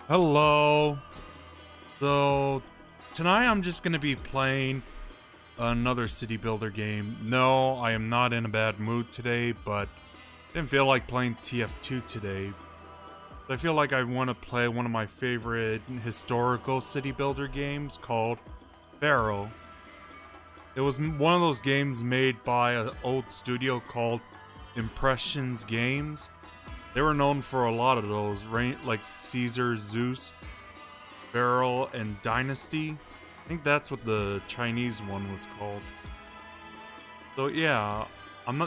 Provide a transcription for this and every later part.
Hello. So tonight I'm just gonna be playing another city builder game. No, I am not in a bad mood today, but I didn't feel like playing TF2 today. I feel like I want to play one of my favorite historical city builder games called Pharaoh. It was one of those games made by an old studio called Impressions Games. They were known for a lot of those, like Caesar, Zeus, Pharaoh, and Dynasty. I think that's what the Chinese one was called. So yeah,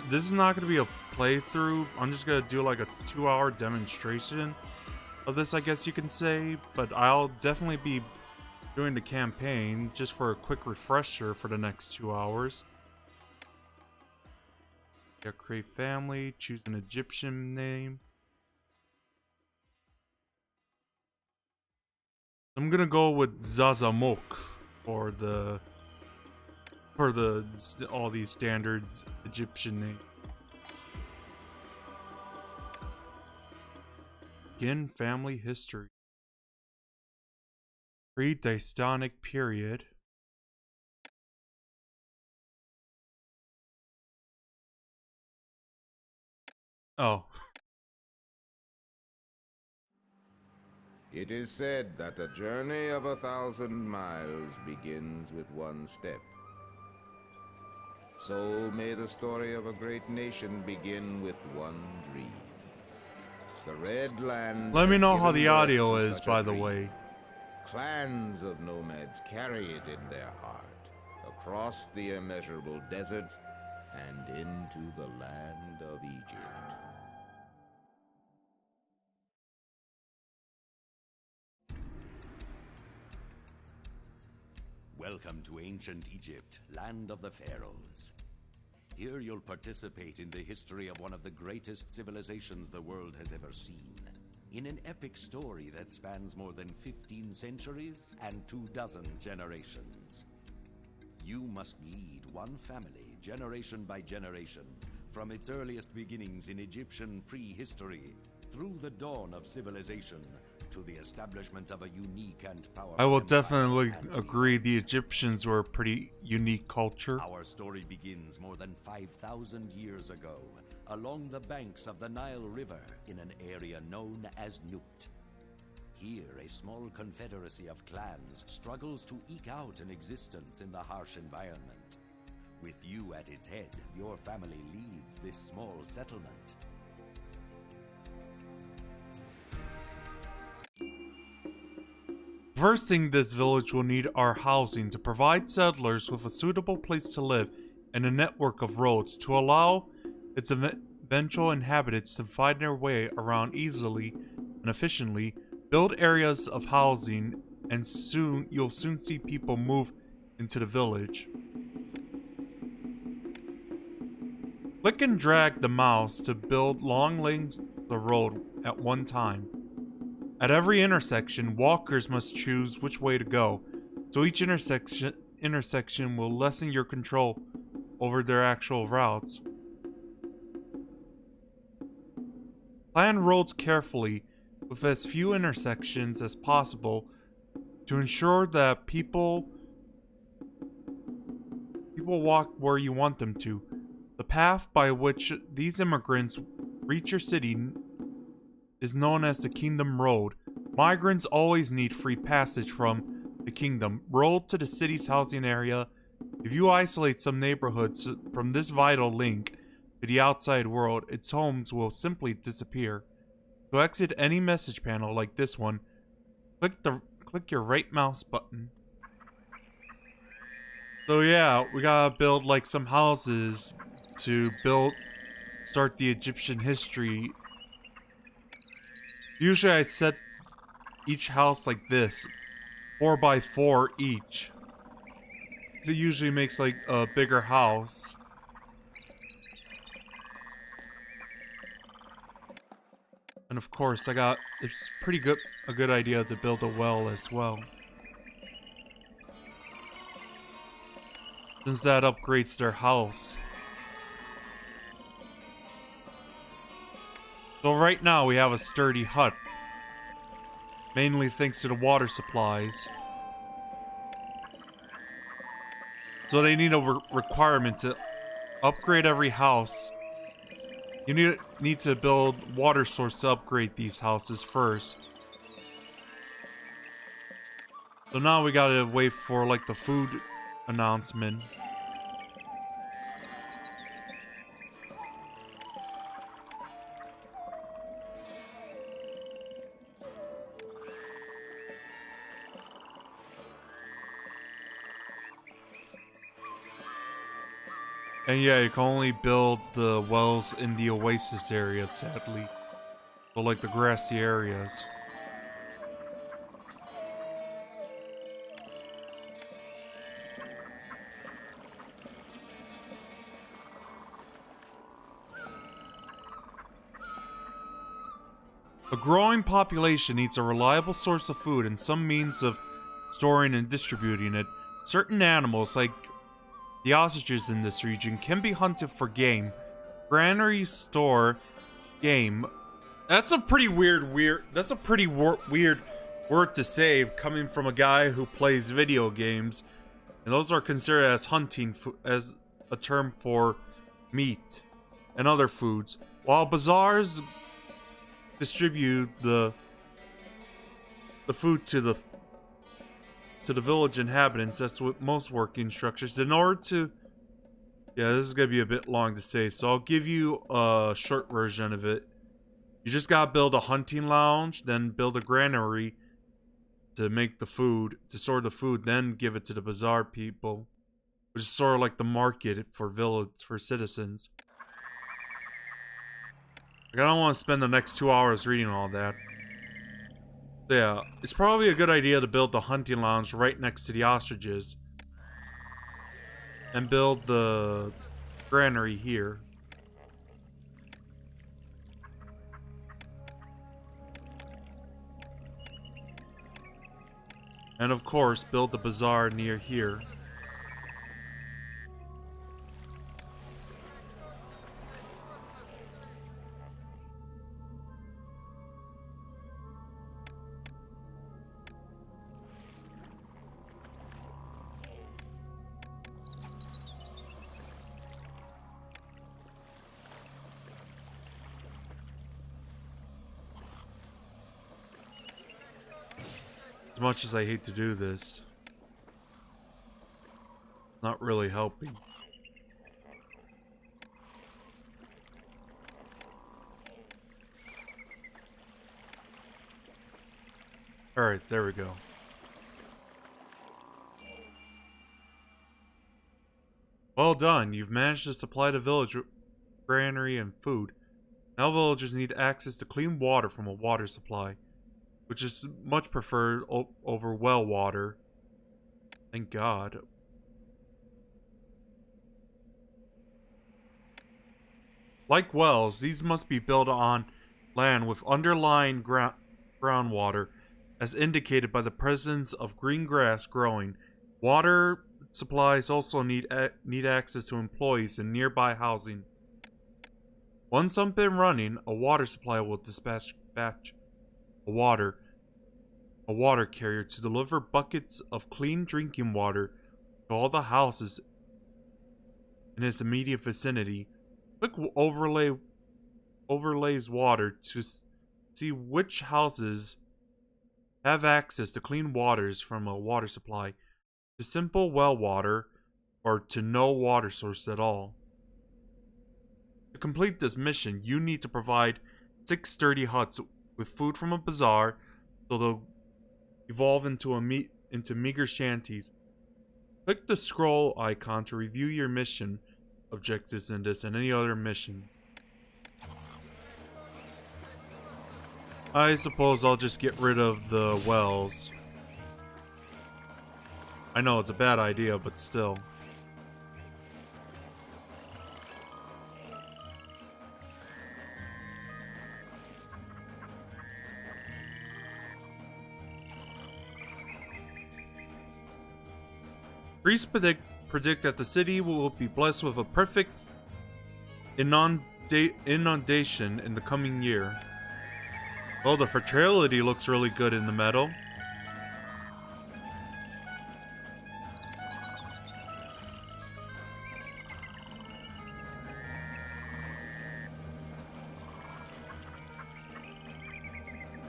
this is not gonna be a playthrough. I'm just gonna do like a 2-hour demonstration of this, I guess you can say. But I'll definitely be doing the campaign just for a quick refresher for the next 2 hours. Yeah, create family, choose an Egyptian name. I'm gonna go with Zazamok for all these standard Egyptian names. Begin family history. Pre-Dystonic period. Oh. It is said that a journey of 1,000 miles begins with one step. So may the story of a great nation begin with one dream. The Red Land Let me has know how given the birth audio to is, such a by the dream. way. Clans of nomads carry it in their heart, across the immeasurable desert and into the land of Egypt. Welcome to ancient Egypt, land of the pharaohs. Here you'll participate in the history of one of the greatest civilizations the world has ever seen. In an epic story that spans more than 15 centuries and 24 generations. You must lead one family, generation by generation, from its earliest beginnings in Egyptian prehistory, through the dawn of civilization, to the establishment of a unique and powerful I will empire definitely and agree beyond. the Egyptians were a pretty unique culture. Our story begins more than 5,000 years ago, along the banks of the Nile River in an area known as Nubt. Here, a small confederacy of clans struggles to eke out an existence in the harsh environment. With you at its head, your family leads this small settlement. First thing this village will need are housing to provide settlers with a suitable place to live and a network of roads to allow its eventual inhabitants to find their way around easily and efficiently. Build areas of housing, and you'll soon see people move into the village. Click and drag the mouse to build long lanes of the road at one time. At every intersection, walkers must choose which way to go, so each intersection will lessen your control over their actual routes. Plan roads carefully with as few intersections as possible to ensure that people walk where you want them to. The path by which these immigrants reach your city is known as the Kingdom Road. Migrants always need free passage from the Kingdom Road to the city's housing area. If you isolate some neighborhoods from this vital link to the outside world, its homes will simply disappear. To exit any message panel like this one, click your right mouse button. So yeah, we gotta build like some houses to start the Egyptian history. Usually I set each house like this, 4x4 each. It usually makes like a bigger house. And of course, it's a good idea to build a well as well, since that upgrades their house. So right now we have a sturdy hut. mainly thanks to the water supplies. So they need a requirement to upgrade every house. You need to build water source to upgrade these houses first. So now we gotta wait for like the food announcement. And yeah, you can only build the wells in the oasis area, sadly. So like the grassy areas. A growing population needs a reliable source of food and some means of storing and distributing it. Certain animals, like the ostriches in this region, can be hunted for game. Granaries store game. That's a pretty weird word to say coming from a guy who plays video games. And those are considered as hunting as a term for meat and other foods. While bazaars distribute the food to the village inhabitants. That's what most working structures. In order to, yeah, this is gonna be a bit long to say, so I'll give you a short version of it. You just gotta build a hunting lounge, then build a granary to make the food, to store the food, then give it to the bazaar people, which is sort of like the market for citizens. Like, I don't want to spend the next 2 hours reading all that. So yeah, it's probably a good idea to build the hunting lounge right next to the ostriches. And build the granary here. And of course, build the bazaar near here. As much as I hate to do this, not really helping. Alright, there we go. Well done, you've managed to supply the village with granary and food. Now villagers need access to clean water from a water supply, which is much preferred over well water. Thank God. Like wells, these must be built on land with underlying groundwater, as indicated by the presence of green grass growing. Water supplies also need access to employees in nearby housing. Once up and running, a water supply will dispatch a water carrier to deliver buckets of clean drinking water to all the houses in its immediate vicinity. Click overlays water to see which houses have access to clean waters from a water supply, to simple well water, or to no water source at all. To complete this mission, you need to provide 6 sturdy huts with food from a bazaar, so they'll evolve into meager shanties. Click the scroll icon to review your mission objectives in this and any other missions. I suppose I'll just get rid of the wells. I know it's a bad idea, but still. Priests predict that the city will be blessed with a perfect inundation in the coming year. Oh, the fertility looks really good in the metal.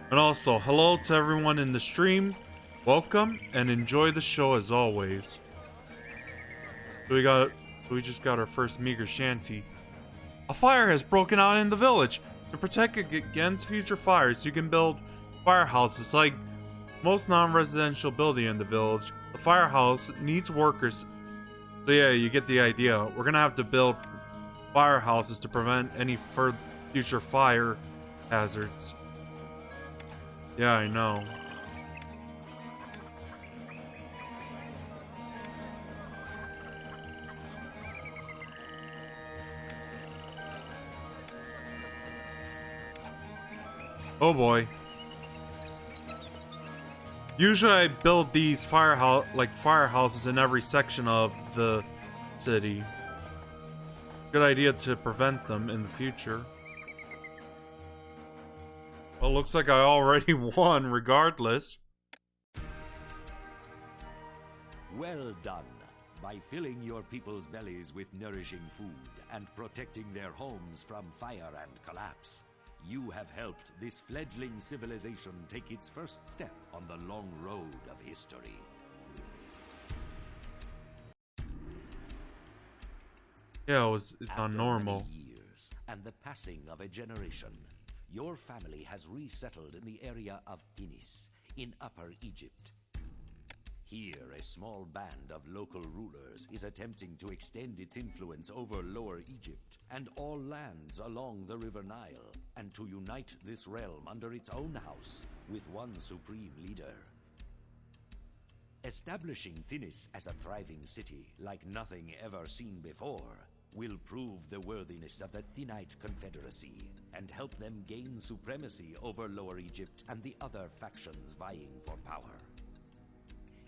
And also, hello to everyone in the stream. Welcome and enjoy the show as always. So we just got our first meager shanty. A fire has broken out in the village. To protect against future fires, you can build firehouses like most non-residential building in the village. The firehouse needs workers. So yeah, you get the idea. We're gonna have to build firehouses to prevent any future fire hazards. Yeah, I know. Oh boy. Usually I build these firehouses in every section of the city. Good idea to prevent them in the future. Well, looks like I already won regardless. Well done. By filling your people's bellies with nourishing food and protecting their homes from fire and collapse, you have helped this fledgling civilization take its first step on the long road of history. Yeah, it's not After normal. many years and the passing of a generation, your family has resettled in the area of Inis, in Upper Egypt. Here, a small band of local rulers is attempting to extend its influence over Lower Egypt and all lands along the River Nile, and to unite this realm under its own house, with one supreme leader. Establishing Thinis as a thriving city like nothing ever seen before will prove the worthiness of the Thinite Confederacy and help them gain supremacy over Lower Egypt and the other factions vying for power.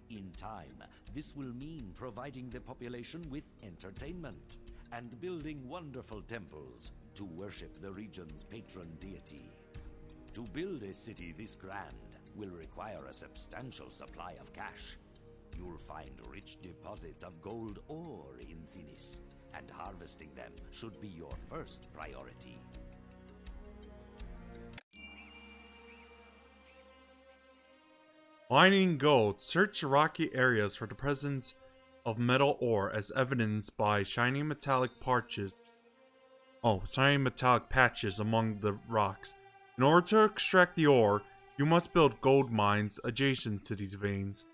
In time, this will mean providing the population with entertainment and building wonderful temples to worship the region's patron deity. To build a city this grand will require a substantial supply of cash. You'll find rich deposits of gold ore in Thinis, and harvesting them should be your first priority. Mining gold. Search rocky areas for the presence of metal ore as evidenced by shiny metallic patches. Shiny metallic patches among the rocks. In order to extract the ore, you must build gold mines adjacent to these veins.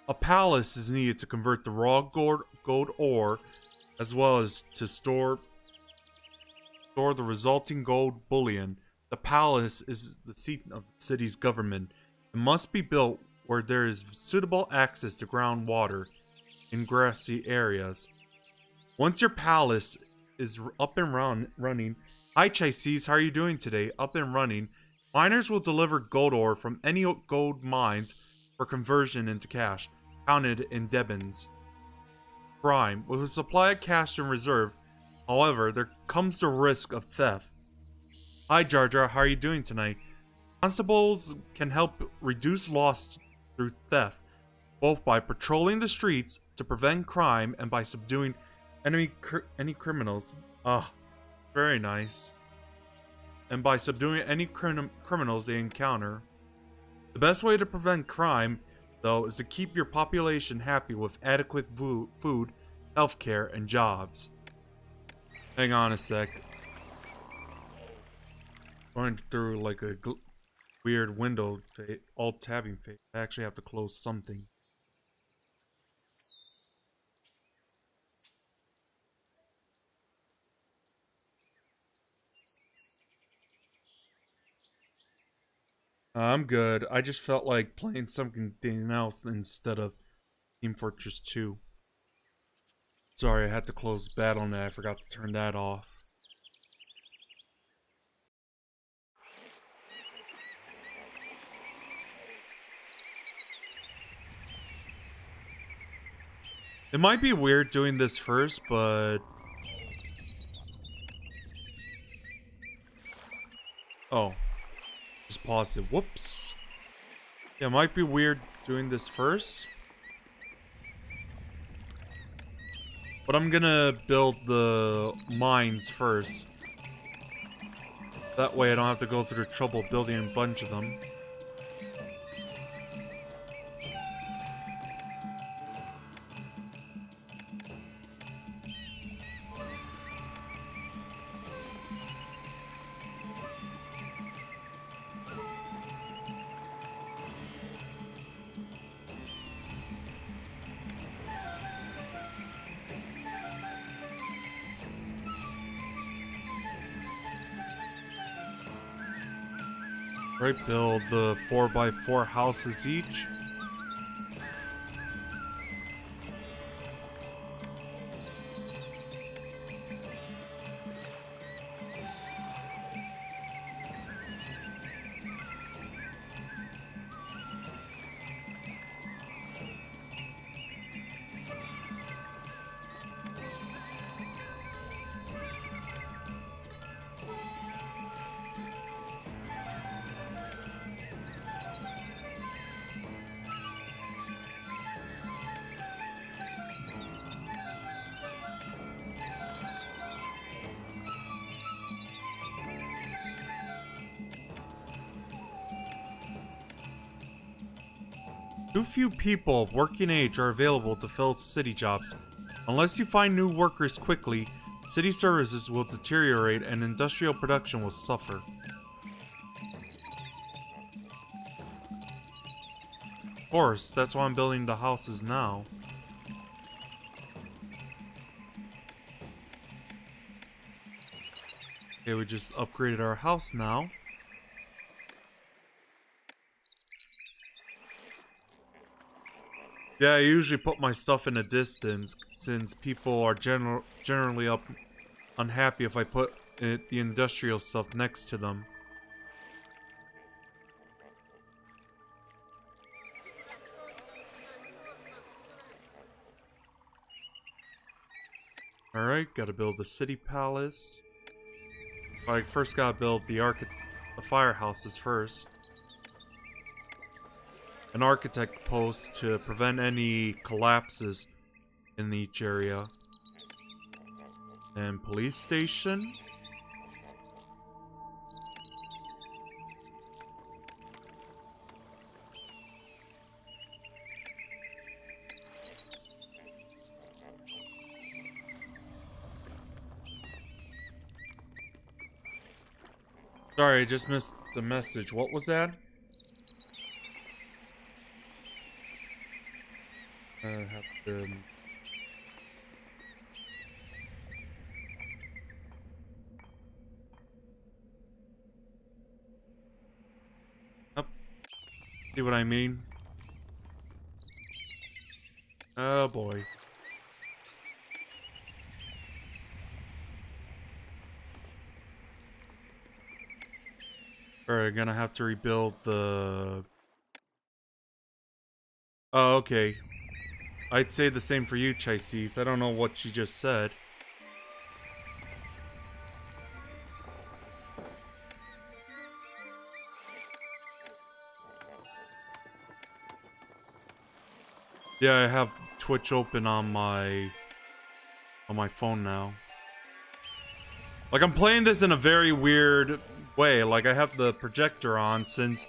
A palace is needed to convert the raw gold ore, as well as to store the resulting gold bullion. The palace is the seat of the city's government. It must be built where there is suitable access to groundwater in grassy areas. Once your palace is up and running, hi Chises, how are you doing today? Up and running, miners will deliver gold ore from any gold mines for conversion into cash, counted in debens. Crime. With a supply of cash in reserve, however, there comes the risk of theft. Hi Jar Jar, how are you doing tonight? Constables can help reduce loss through theft, both by patrolling the streets to prevent crime and by subduing any criminals. Very nice. And by subduing any criminals they encounter. The best way to prevent crime, though, is to keep your population happy with adequate food, healthcare, and jobs. Hang on a sec. Going through like a weird window, alt tabbing phase. I actually have to close something. I'm good. I just felt like playing something else instead of Team Fortress 2. Sorry, I had to close Battle.net. I forgot to turn that off. It might be weird doing this first, but Oh. Just pause it. Whoops. Yeah, it might be weird doing this first. But I'm gonna build the mines first. That way I don't have to go through the trouble building a bunch of them. Right, build the 4x4 houses each. Too few people of working age are available to fill city jobs. Unless you find new workers quickly, city services will deteriorate and industrial production will suffer. Of course, that's why I'm building the houses now. Okay, we just upgraded our house now. Yeah, I usually put my stuff in a distance since people are generally unhappy if I put the industrial stuff next to them. Alright, gotta build the city palace. I first gotta build the firehouses first. An architect post to prevent any collapses in each area. And police station. Sorry, I just missed the message. What was that? I have to... Up. See what I mean? Oh boy. Alright, gonna have to rebuild the... Oh, okay. I'd say the same for you, Chaisis. I don't know what you just said. Yeah, I have Twitch open on my phone now. Like, I'm playing this in a very weird way. Like, I have the projector on since...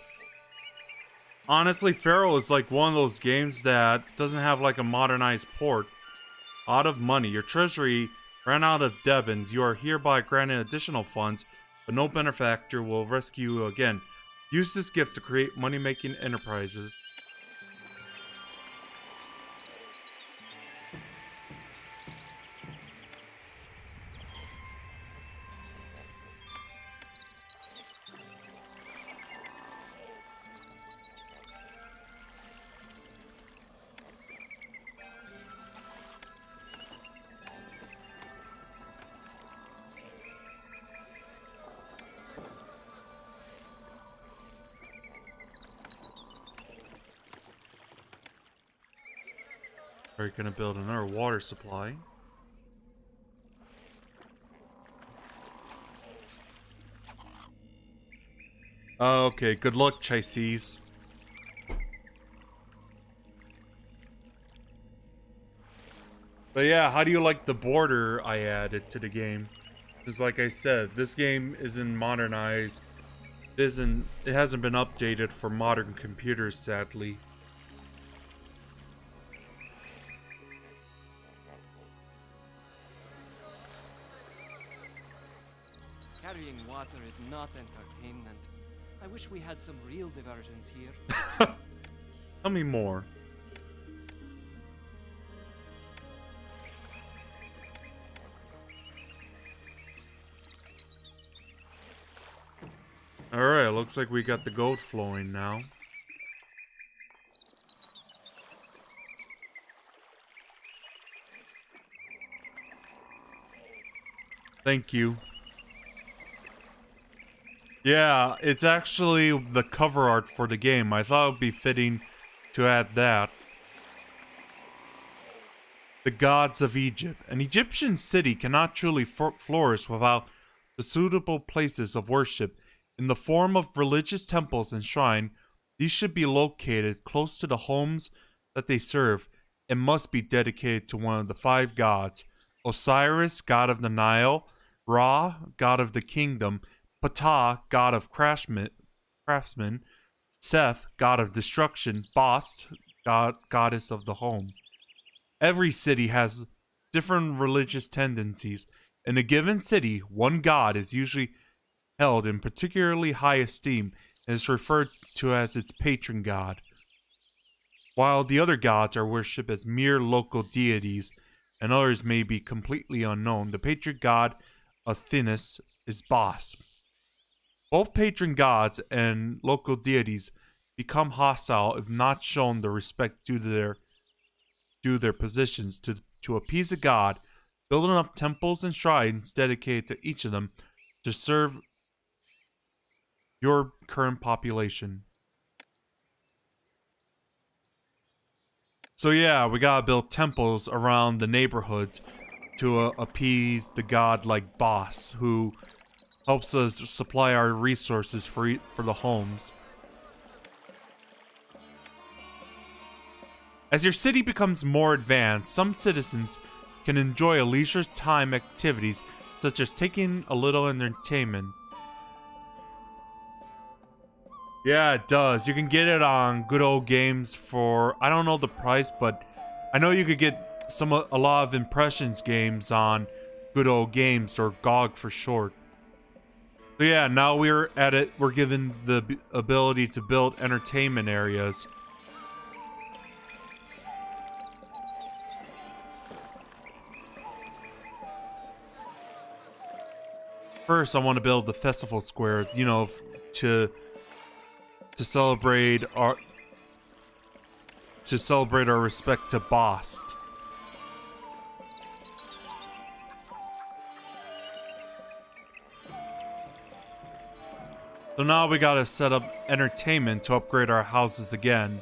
Honestly, Pharaoh is like one of those games that doesn't have like a modernized port. Out of money. Your treasury ran out of Devons. You are hereby granted additional funds, but no benefactor will rescue you again. Use this gift to create money-making enterprises. Are you gonna build another water supply? Okay, good luck, Chises. But yeah, how do you like the border I added to the game? Because like I said, this game isn't modernized. It hasn't been updated for modern computers, sadly. Carrying water is not entertainment. I wish we had some real diversions here. Tell me more. Alright, looks like we got the gold flowing now. Thank you. Yeah, it's actually the cover art for the game. I thought it would be fitting to add that. The gods of Egypt. An Egyptian city cannot truly flourish without the suitable places of worship. In the form of religious temples and shrine, these should be located close to the homes that they serve and must be dedicated to one of the 5 gods. Osiris, god of the Nile, Ra, god of the kingdom, Ptah, god of craftsmen, Seth, god of destruction, Bast, goddess of the home. Every city has different religious tendencies. In a given city, one god is usually held in particularly high esteem and is referred to as its patron god, while the other gods are worshipped as mere local deities and others may be completely unknown. The patron god of Thinis is Bast. Both patron gods and local deities become hostile if not shown the respect due to their positions. To appease a god, build enough temples and shrines dedicated to each of them to serve your current population. So yeah, we gotta build temples around the neighborhoods to appease the god like Boss, who helps us supply our resources for the homes. As your city becomes more advanced, some citizens can enjoy a leisure time activities such as taking a little entertainment. Yeah, it does. You can get it on Good Old Games for, I don't know the price, but I know you could get a lot of Impressions games on Good Old Games, or GOG for short. So yeah, now we're at it. We're given the ability to build entertainment areas. First, I want to build the festival square, you know, to celebrate our respect to Bast. So now we gotta set up entertainment to upgrade our houses again.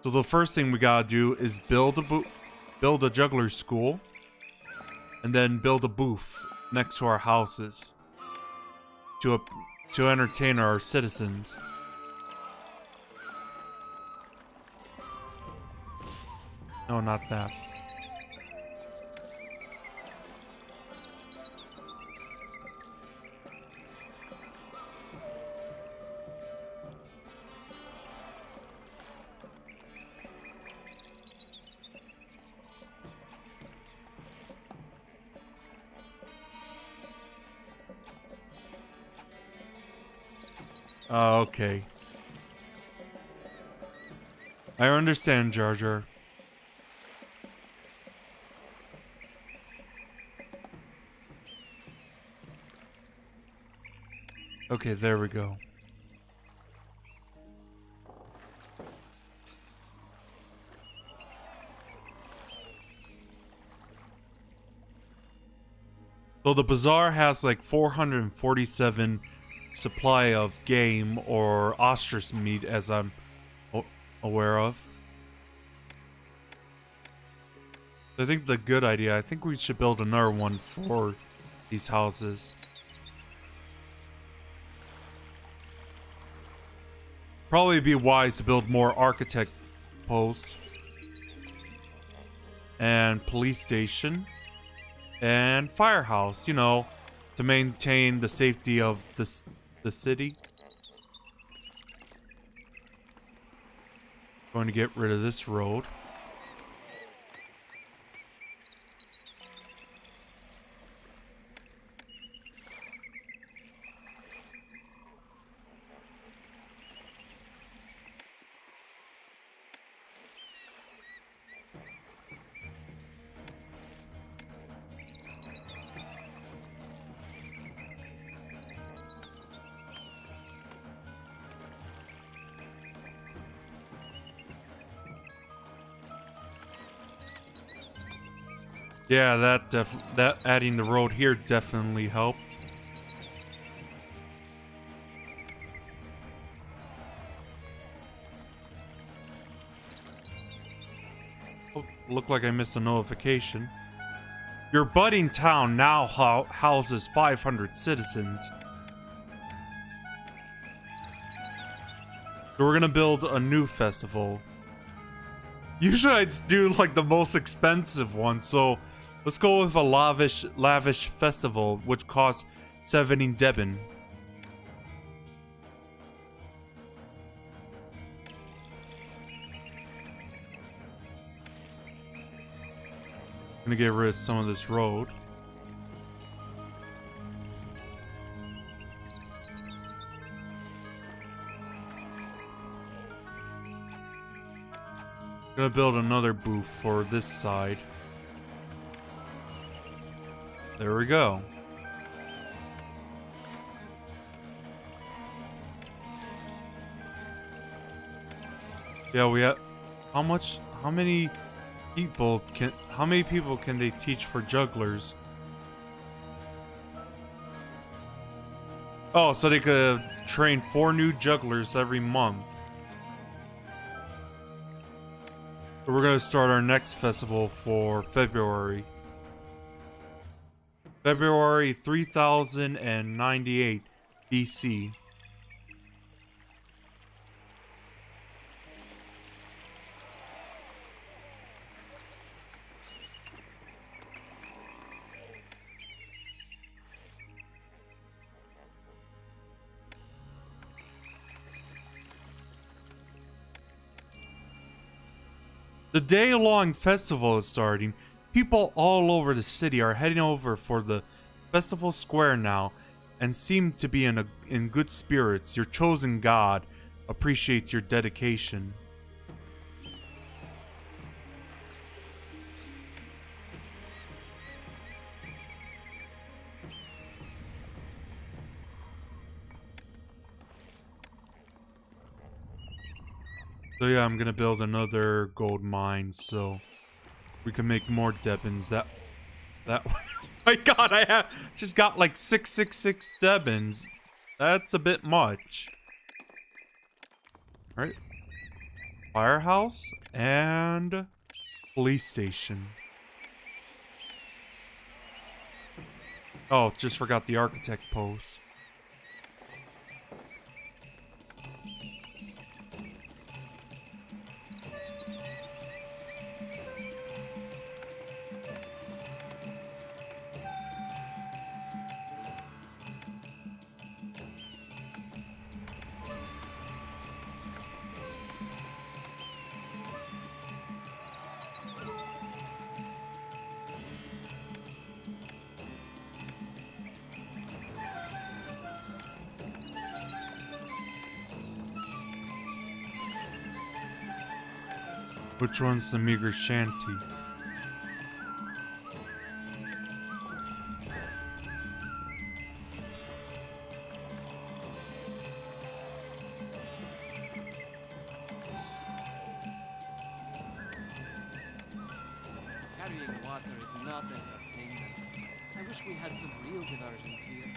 So the first thing we gotta do is build a juggler school, and then build a booth next to our houses to entertain our citizens. No, not that. Okay. I understand, Jar Jar. Okay, there we go. So the bazaar has like 447 supply of game or ostrich meat, as I'm aware of. I think the good idea, I think we should build another one for these houses. Probably be wise to build more architect posts. And police station. And firehouse, you know, to maintain the safety of the city. Going to get rid of this road. Yeah, that adding the road here definitely helped. Oh, looked like I missed a notification. Your budding town now houses 500 citizens. So we're gonna build a new festival. Usually I'd do like the most expensive one, so let's go with a lavish festival, which costs 70 Debin. Gonna get rid of some of this road. Gonna build another booth for this side. There we go. Yeah, we have... How many people can they teach for jugglers? Oh, so they could train 4 new jugglers every month. So we're gonna start our next festival for February. February 3098 BC. The day-long festival is starting. People all over the city are heading over for the festival square now and seem to be in good spirits. Your chosen god appreciates your dedication. So yeah, I'm gonna build another gold mine so we can make more Debins that way. Oh my god, I have just got like 666 Debins. That's a bit much. Alright. Firehouse and police station. Oh, just forgot the architect pose. Which one's the meager shanty? Carrying water is not entertainment. I wish we had some real diversions here.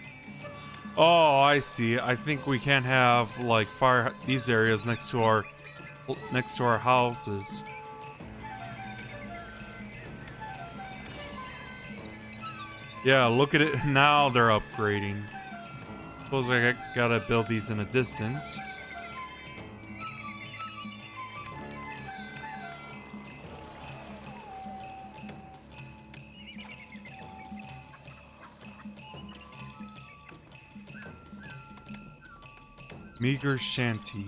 Oh, I see. I think we can't have like these areas next to our houses. Yeah, look at it now. They're upgrading. Suppose I gotta build these in a distance. Meager shanty.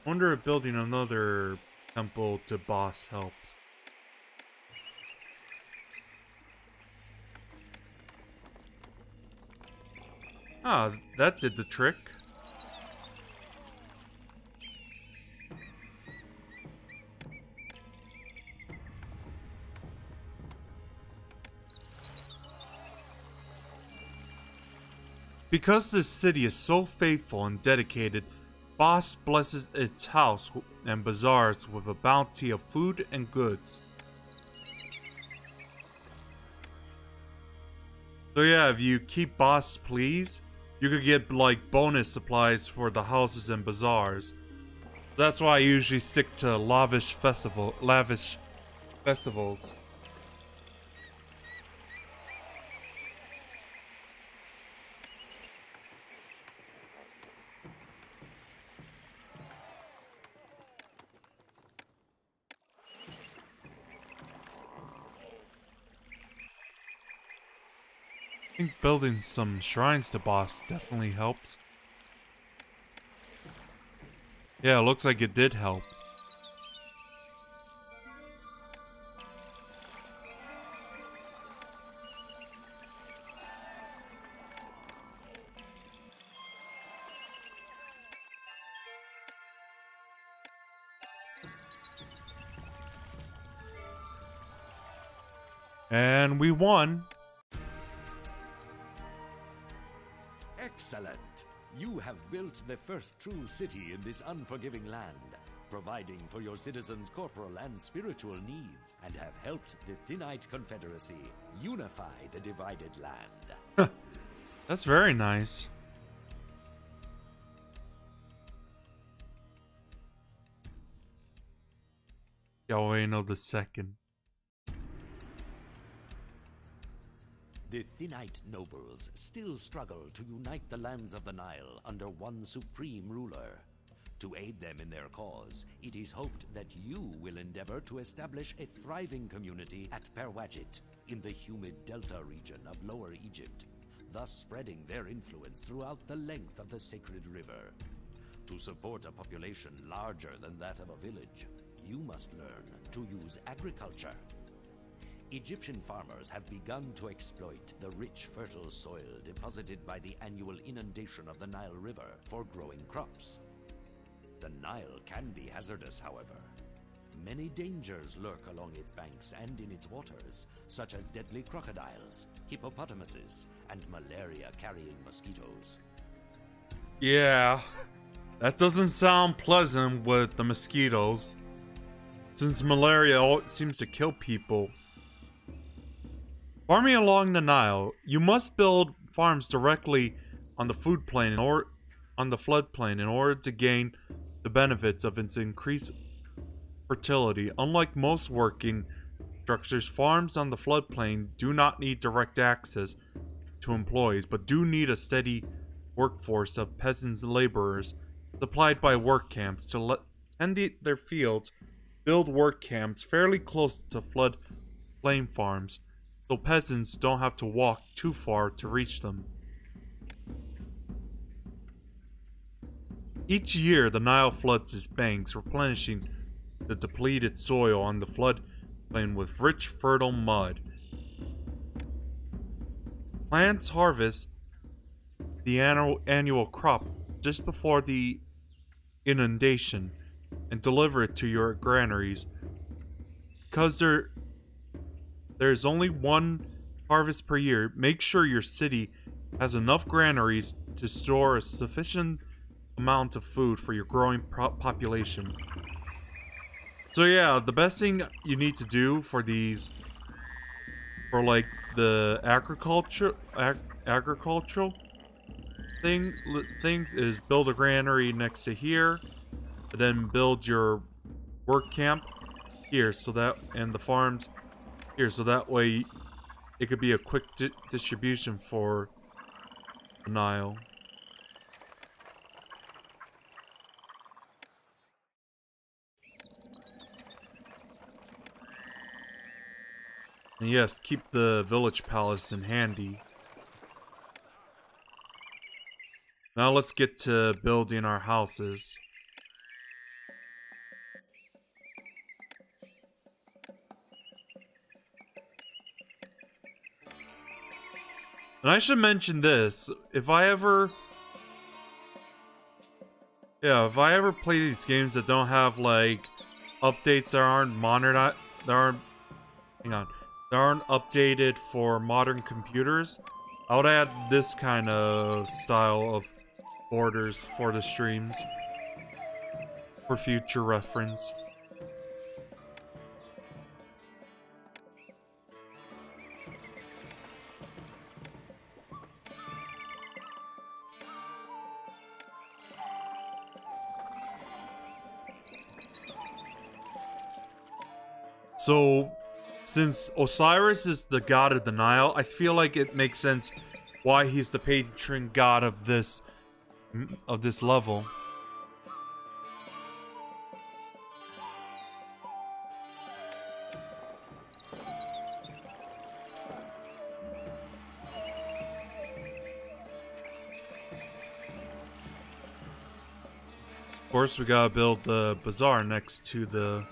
Wonder if building another temple to boss helps. Ah, that did the trick. Because this city is so faithful and dedicated, Boss blesses its house and bazaars with a bounty of food and goods. So yeah, if you keep Boss pleased, you could get like bonus supplies for the houses and bazaars. That's why I usually stick to lavish festivals. I think building some shrines to Boss definitely helps. Yeah, it looks like it did help. And we won. Excellent! You have built the first true city in this unforgiving land, providing for your citizens' corporal and spiritual needs, and have helped the Thinite Confederacy unify the divided land. That's very nice. Yelwano the Second. The Thinite nobles still struggle to unite the lands of the Nile under one supreme ruler. To aid them in their cause, it is hoped that you will endeavor to establish a thriving community at Perwajit, in the humid delta region of Lower Egypt, thus spreading their influence throughout the length of the sacred river. To support a population larger than that of a village, you must learn to use agriculture. Egyptian farmers have begun to exploit the rich, fertile soil deposited by the annual inundation of the Nile River for growing crops. The Nile can be hazardous, however. Many dangers lurk along its banks and in its waters, such as deadly crocodiles, hippopotamuses, and malaria-carrying mosquitoes. Yeah, that doesn't sound pleasant with the mosquitoes, since malaria seems to kill people. Farming along the Nile, you must build farms directly on the floodplain in order to gain the benefits of its increased fertility. Unlike most working structures, farms on the floodplain do not need direct access to employees, but do need a steady workforce of peasants and laborers supplied by work camps to tend their fields. Build work camps fairly close to floodplain farms, so peasants don't have to walk too far to reach them. Each year, the Nile floods its banks, replenishing the depleted soil on the floodplain with rich, fertile mud. Plants harvest the annual crop just before the inundation and deliver it to your granaries. Because there's only one harvest per year, make sure your city has enough granaries to store a sufficient amount of food for your growing population. So yeah, the best thing you need to do for these, for like the agricultural things is build a granary next to here, then build your work camp here, so that, and the farms here, so that way it could be a quick distribution for the Nile. And yes, keep the village palace in handy. Now let's get to building our houses. And I should mention this, if I ever play these games that don't have like updates that aren't that aren't updated for modern computers, I would add this kind of style of borders for the streams for future reference. So, since Osiris is the god of the Nile, I feel like it makes sense why he's the patron god of this level. Of course, we gotta build the bazaar next to the...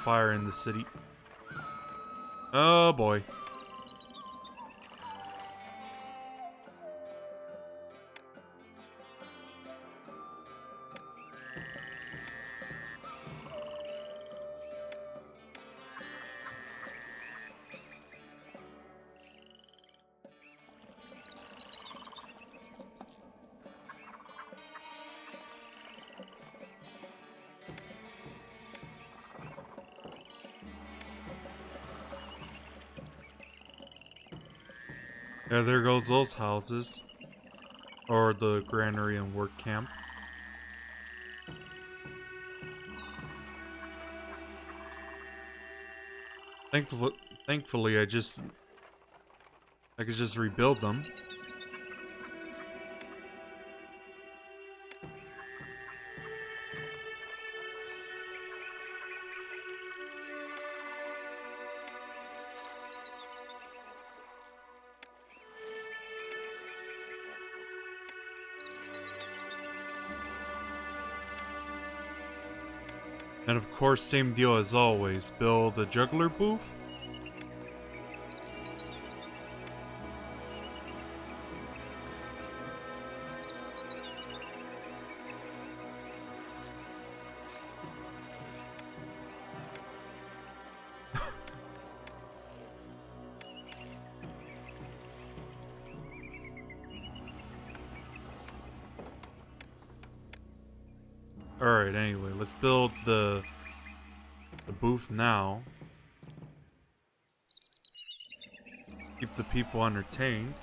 fire in the city. Oh boy. Yeah, there goes those houses. Or the granary and work camp. Thankfully, I could just rebuild them. And of course, same deal as always. Build a juggler booth. Alright, anyway, let's build the booth now. Keep the people entertained.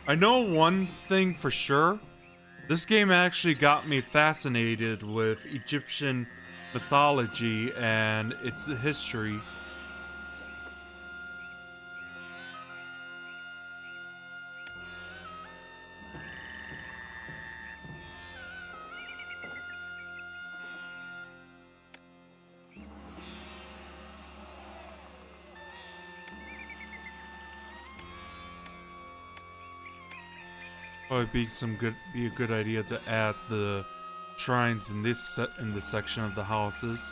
I know one thing for sure. This game actually got me fascinated with Egyptian mythology and its history. Probably be a good idea to add the shrines in this section of the houses.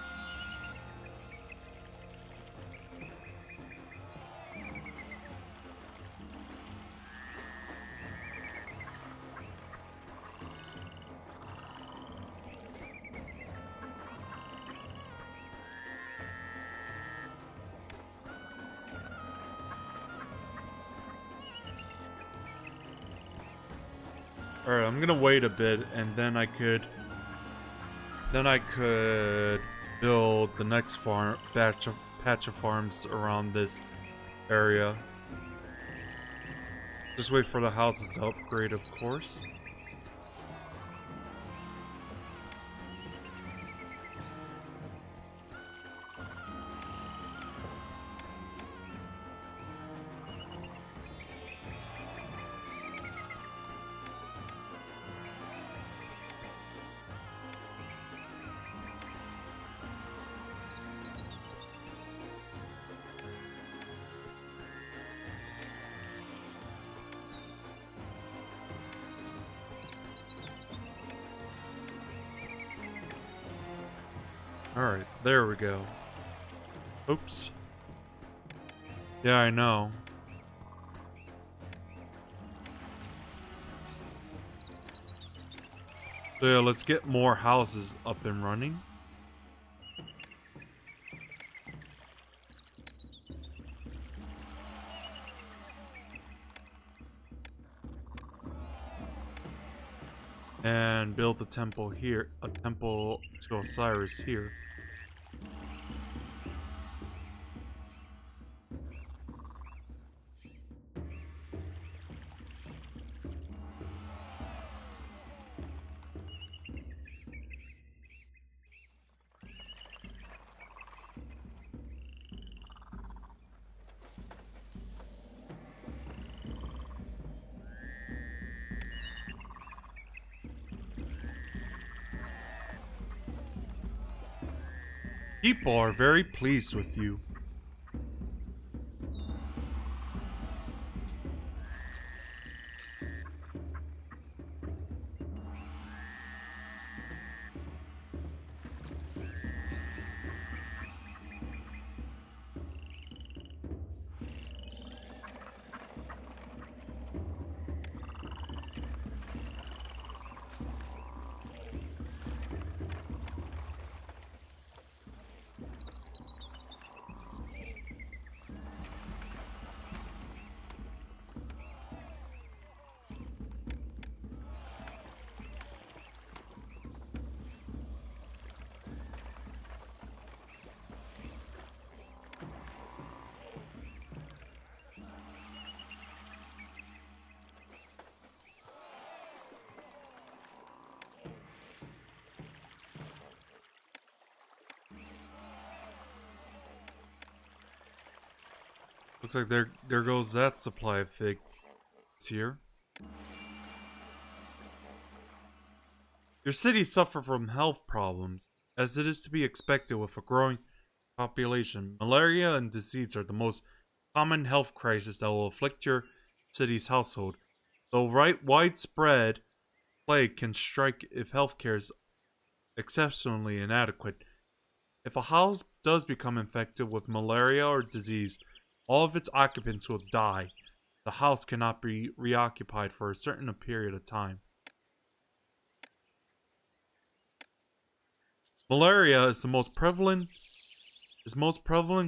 Alright, I'm gonna wait a bit and then I could build the next patch of farms around this area. Just wait for the houses to upgrade, of course. Alright, there we go. Oops. Yeah, I know. So yeah, let's get more houses up and running. And build a temple here, a temple to Osiris here. People are very pleased with you. Looks like there goes that supply of figs here. Your city suffer from health problems, as it is to be expected with a growing population. Malaria and disease are the most common health crisis that will afflict your city's household. Though widespread plague can strike if healthcare is exceptionally inadequate. If a house does become infected with malaria or disease, all of its occupants will die. The house cannot be reoccupied for a certain period of time. Malaria is most prevalent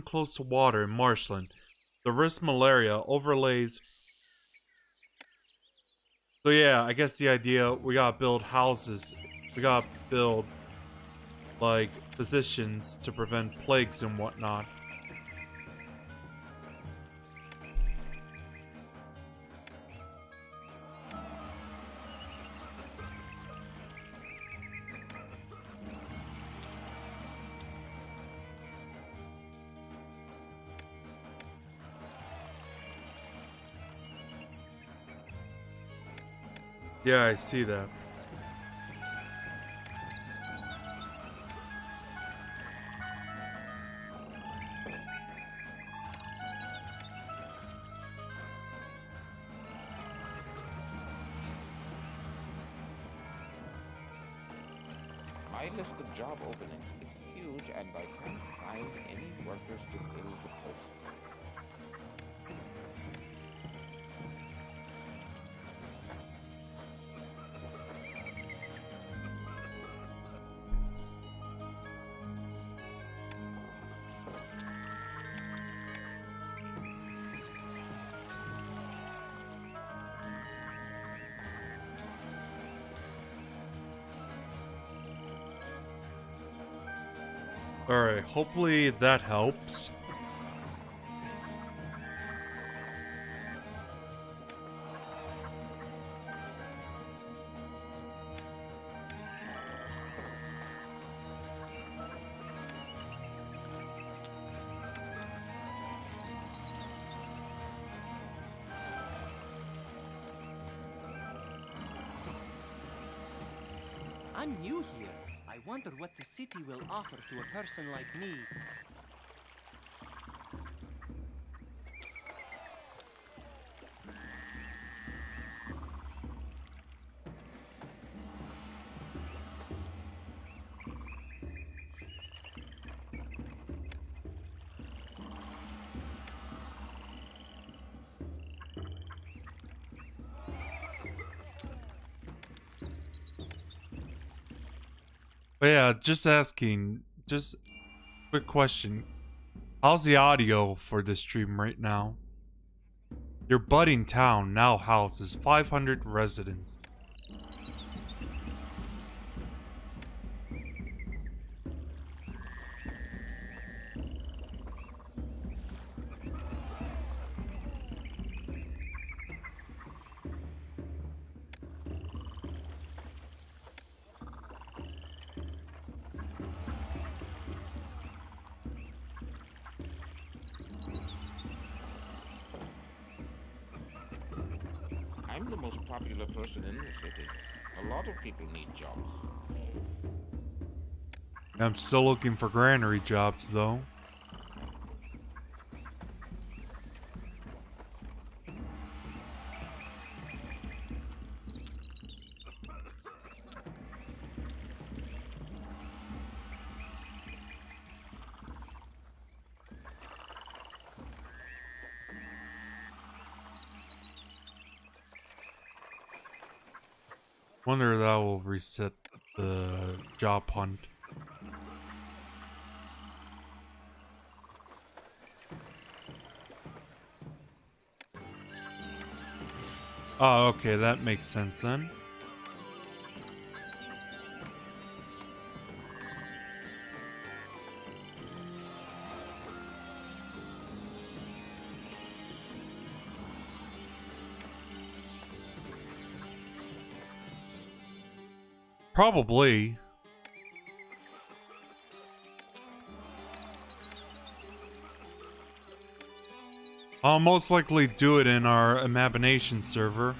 close to water in marshland. The risk malaria overlays. So yeah, I guess the idea, we gotta build houses. We gotta build like physicians to prevent plagues and whatnot. Yeah, I see that. My list of job openings is huge, and I can't find any workers to fill the posts. Alright, hopefully that helps. I'm new here. I wonder what the city will offer to a person like me. But yeah, just asking, just quick question. How's the audio for this stream right now? Your budding town now houses 500 residents. I'm the most popular person in the city. A lot of people need jobs. I'm still looking for granary jobs though. Wonder if that will reset the job hunt. Oh, okay, that makes sense then. Probably. I'll most likely do it in our imagination server.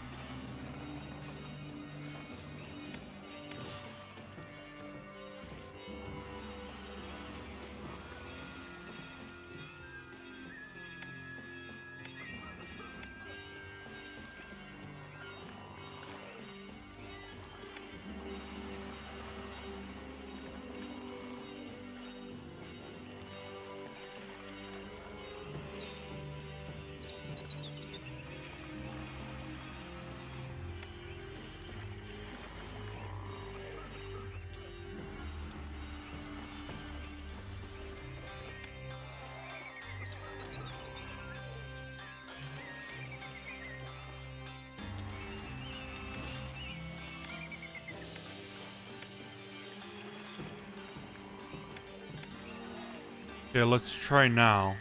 Okay, let's try now.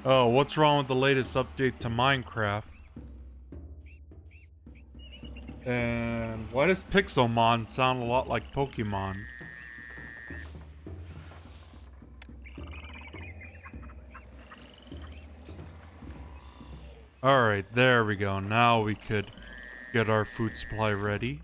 Oh, what's wrong with the latest update to Minecraft? And why does Pixelmon sound a lot like Pokemon? Alright, there we go. Now we could get our food supply ready.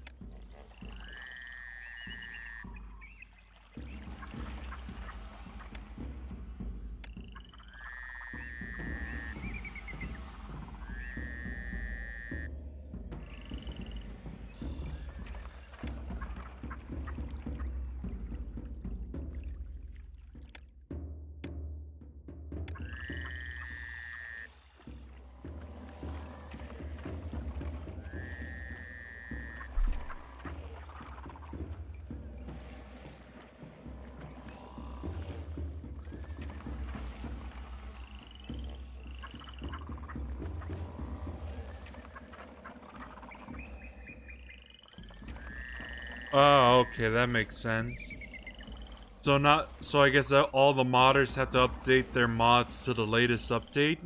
Oh, okay, that makes sense. So I guess that all the modders have to update their mods to the latest update.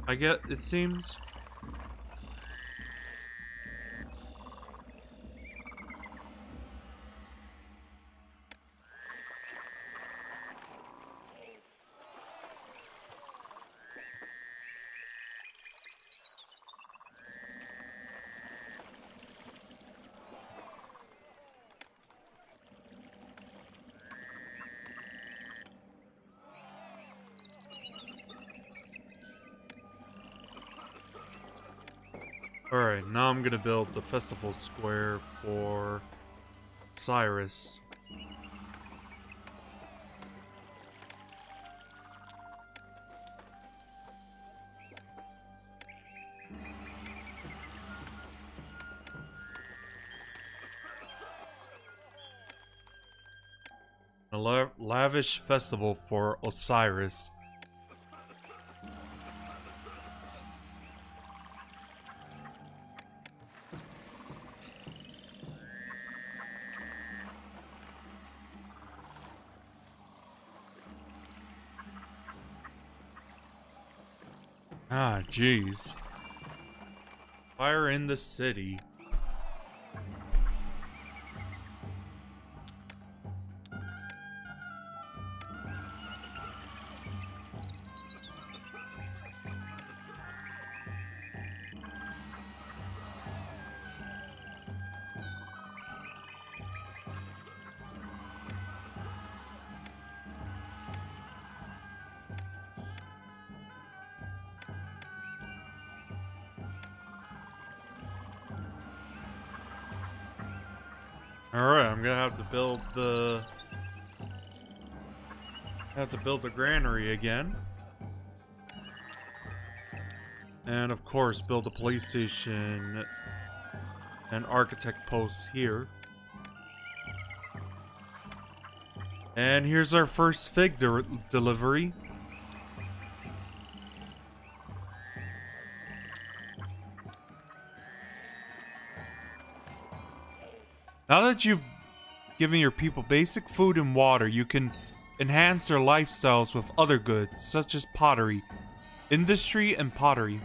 I get it seems. Alright, now I'm gonna build the festival square for Cyrus. A lavish festival for Osiris. Ah, jeez. Fire in the city. Alright, I'm gonna have to build the... granary again. And of course, build a police station and architect posts here. And here's our first fig delivery. Now that you've given your people basic food and water, you can enhance their lifestyles with other goods, such as pottery, industry, and pottery.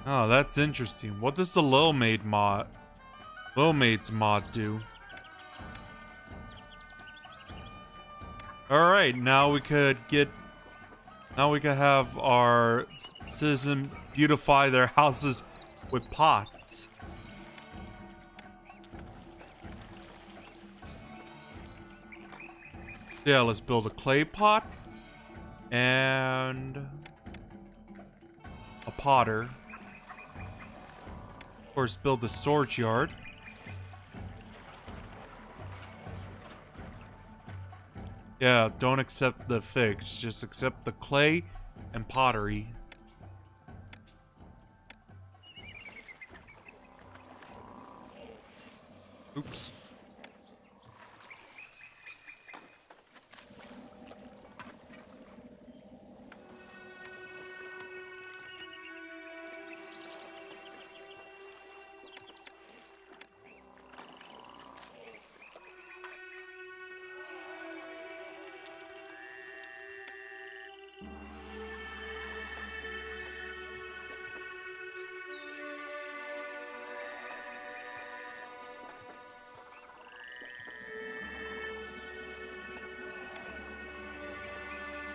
Oh, that's interesting. What does the Little Maid's mod do? Alright, now we could have our citizen beautify their houses with pots. Yeah, let's build a clay pot and a potter. Of course, build the storage yard. Yeah, don't accept the figs, just accept the clay and pottery. Oops.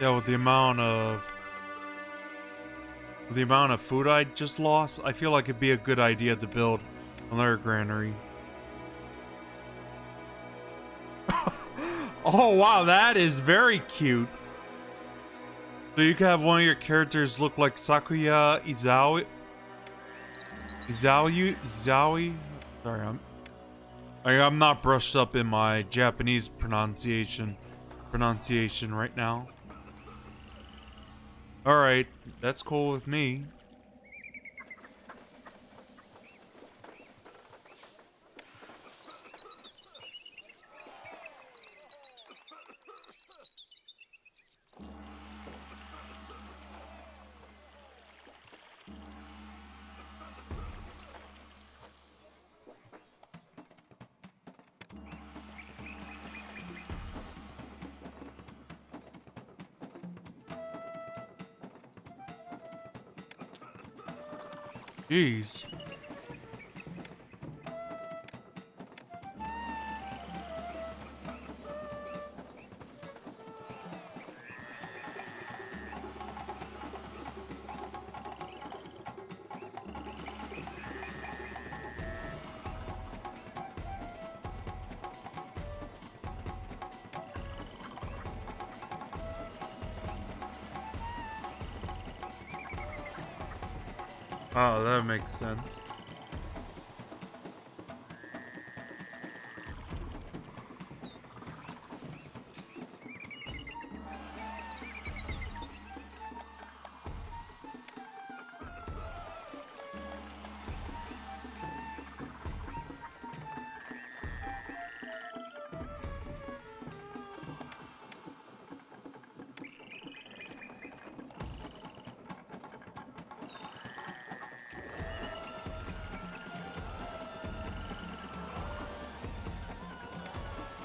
Yeah, with the amount of food I just lost, I feel like it'd be a good idea to build another granary. Oh wow, that is very cute. So you can have one of your characters look like Sakuya Izawi. Sorry, I'm not brushed up in my Japanese pronunciation right now. Alright, that's cool with me. Jeez. Oh, that makes sense.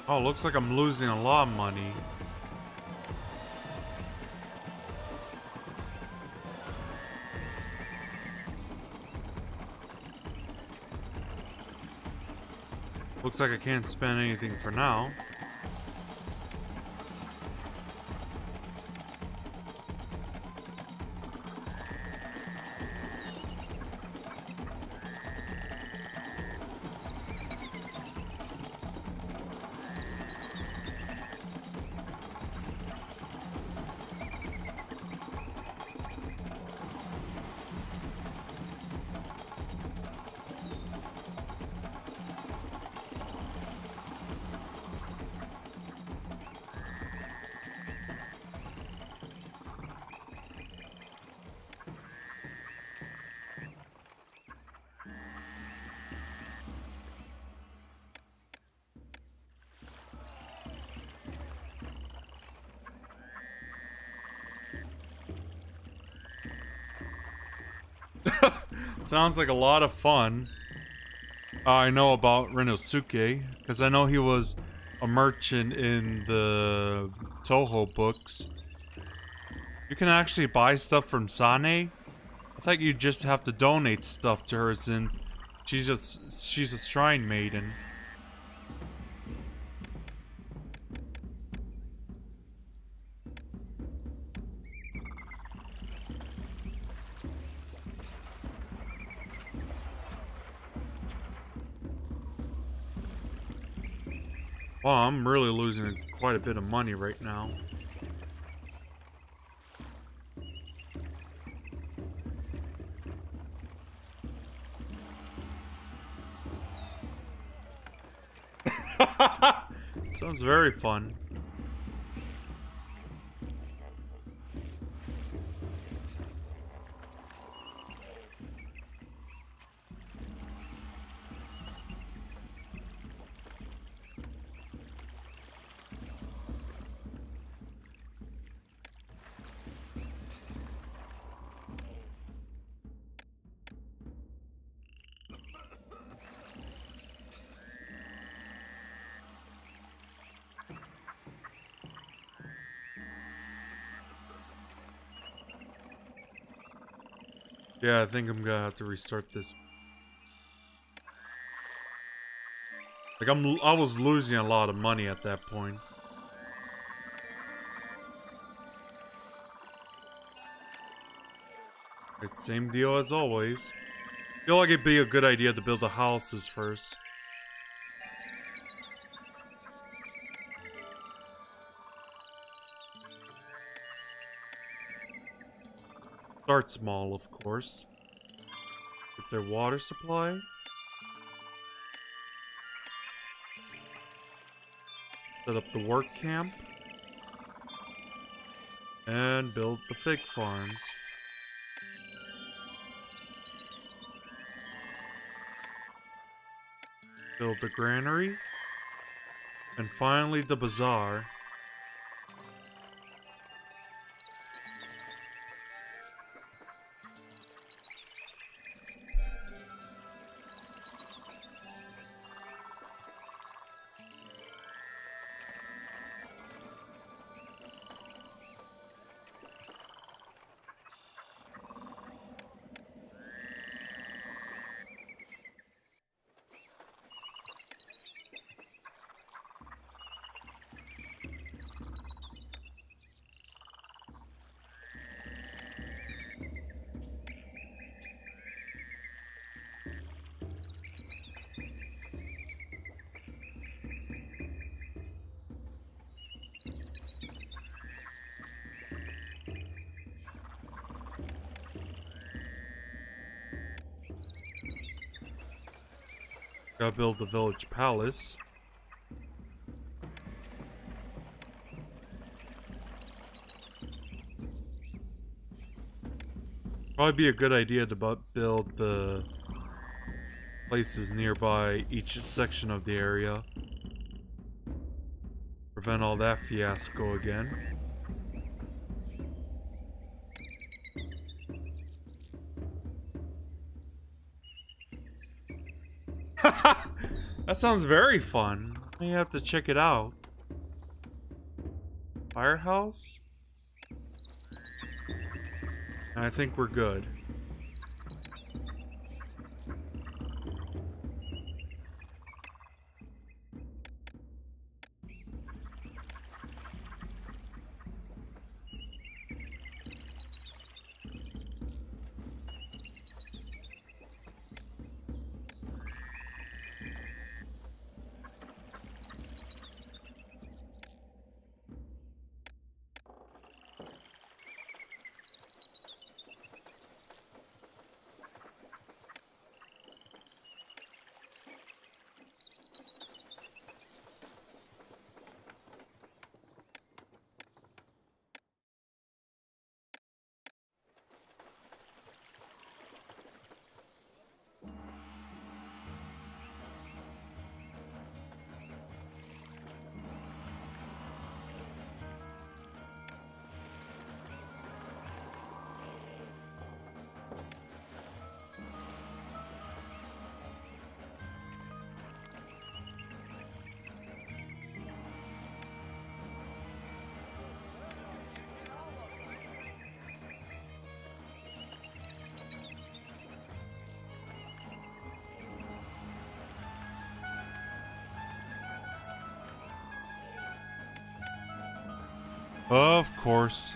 Oh, looks like I'm losing a lot of money. Looks like I can't spend anything for now. Sounds like a lot of fun. I know about Renosuke, because I know he was a merchant in the Toho books. You can actually buy stuff from Sane? I thought you just have to donate stuff to her since she's a shrine maiden. Wow, I'm really losing quite a bit of money right now. Sounds very fun. Yeah, I think I'm gonna have to restart this. Like I was losing a lot of money at that point. Right, same deal as always. Feel like it'd be a good idea to build the houses first. Start small, of course. Get their water supply. Set up the work camp. And build the fig farms. Build the granary. And finally the bazaar. Gotta build the village palace. Probably be a good idea to build the places nearby each section of the area. Prevent all that fiasco again. That sounds very fun. You have to check it out. Firehouse? I think we're good. Of course.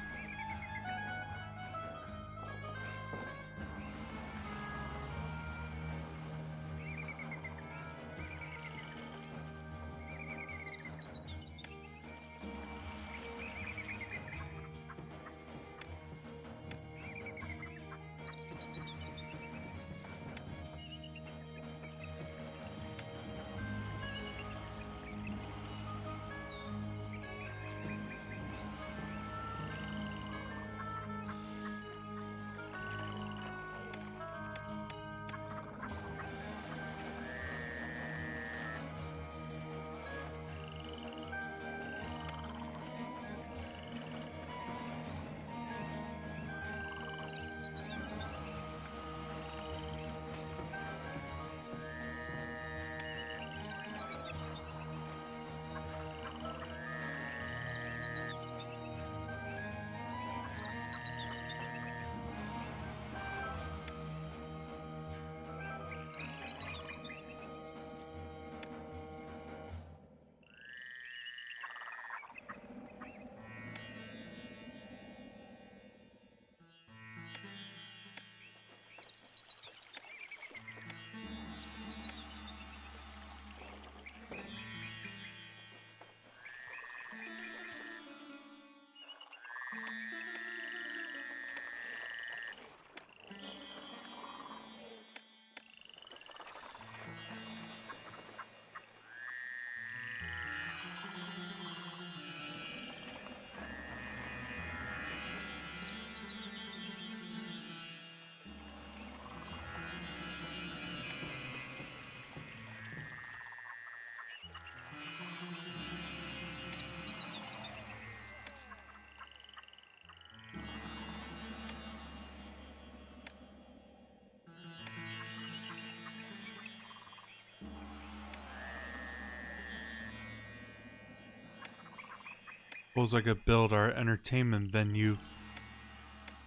Suppose I could build our entertainment venue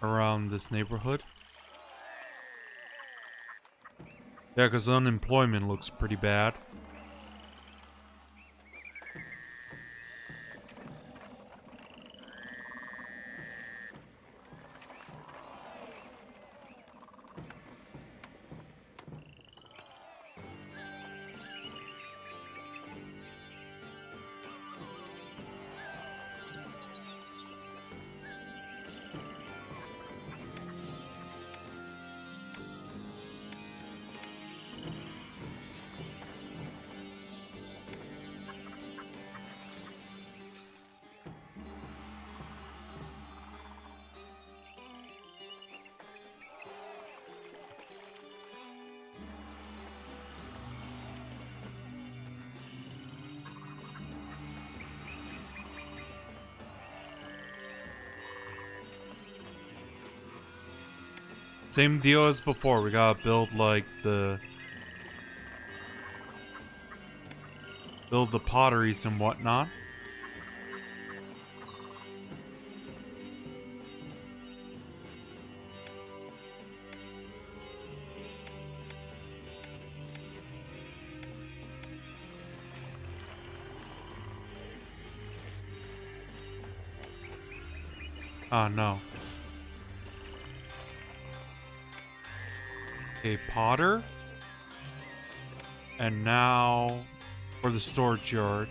around this neighborhood. Yeah, because unemployment looks pretty bad. Same deal as before. We gotta build like build the potteries and whatnot. Oh no. A potter. And now for the storage yard.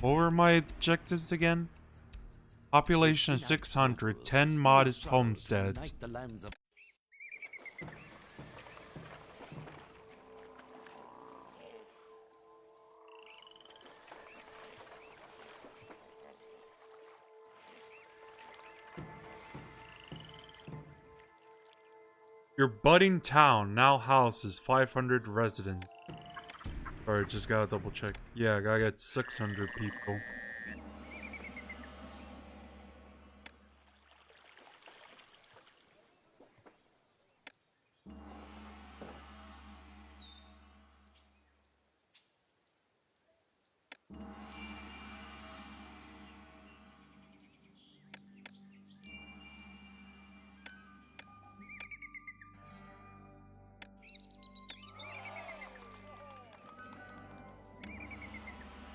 What were my objectives again? Population of 600, 10 modest homesteads. Your budding town now houses 500 residents. Sorry, just gotta double check. Yeah, I gotta get 600 people.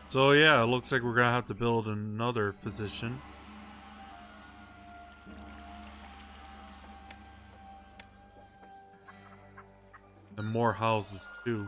So yeah, it looks like we're gonna have to build another physician. And more houses too.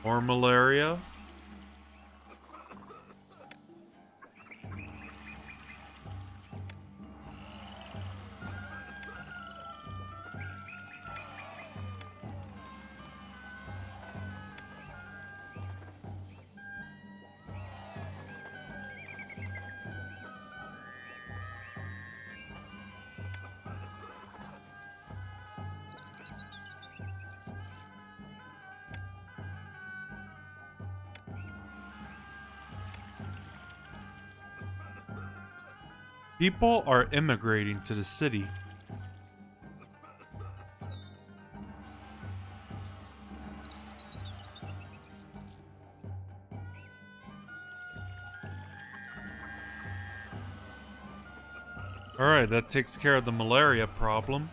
More malaria. People are immigrating to the city. Alright, that takes care of the malaria problem.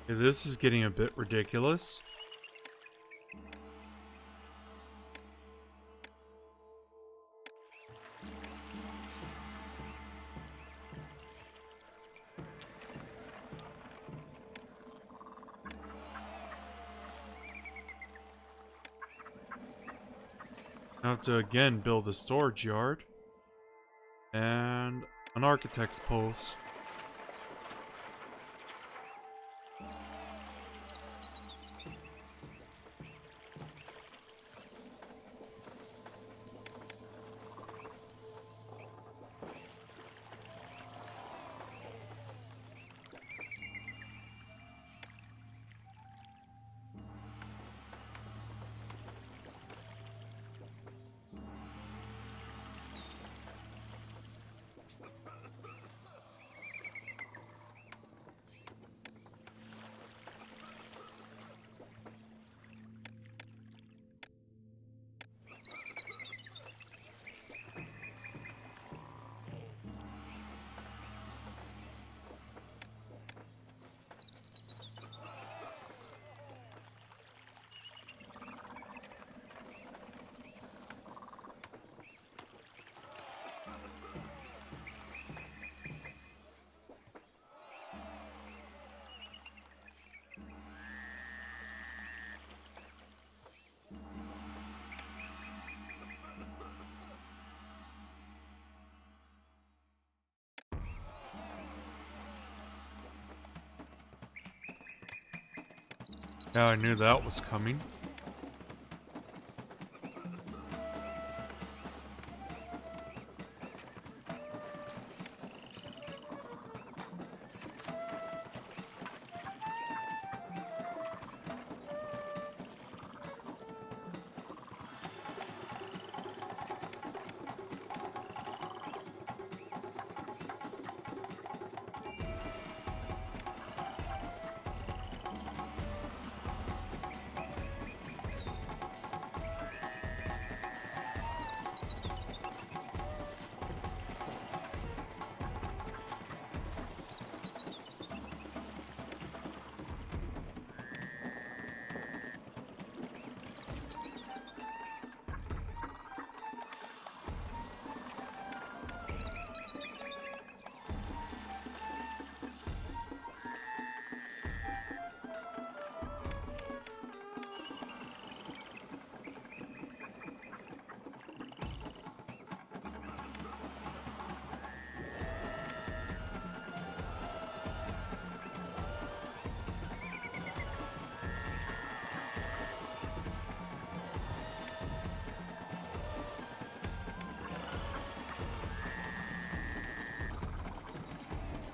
Okay, this is getting a bit ridiculous. I have to again build a storage yard. And an architect's post. Yeah, I knew that was coming.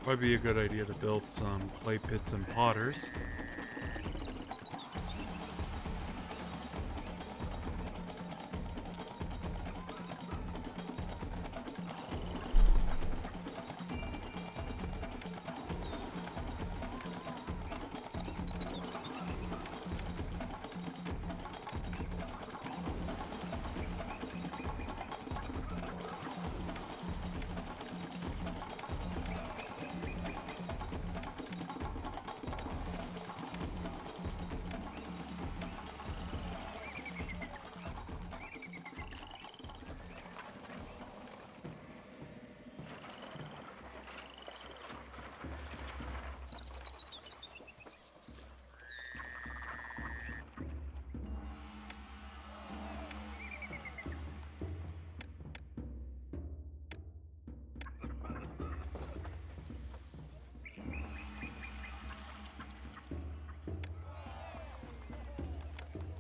Might be a good idea to build some clay pits and potters.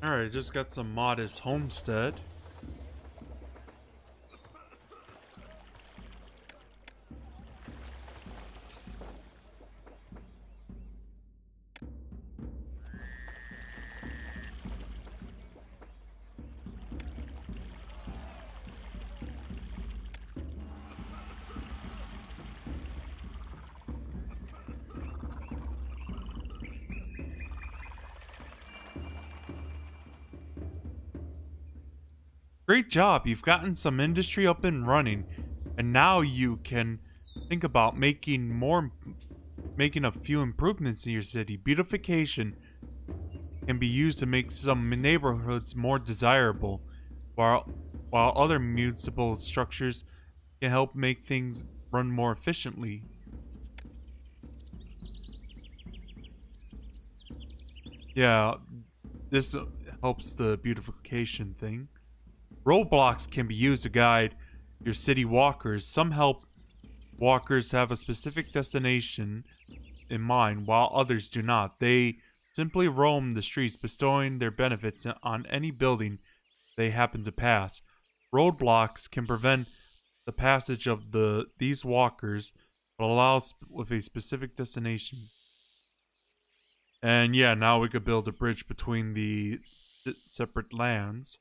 Alright, just got some modest homestead. Great job, you've gotten some industry up and running, and now you can think about making a few improvements in your city. Beautification can be used to make some neighborhoods more desirable, while other municipal structures can help make things run more efficiently. Yeah, this helps the beautification thing. Roadblocks can be used to guide your city walkers. Some help walkers have a specific destination in mind, while others do not. They simply roam the streets, bestowing their benefits on any building they happen to pass. Roadblocks can prevent the passage of these walkers, but allows with a specific destination. And yeah, now we could build a bridge between the separate lands.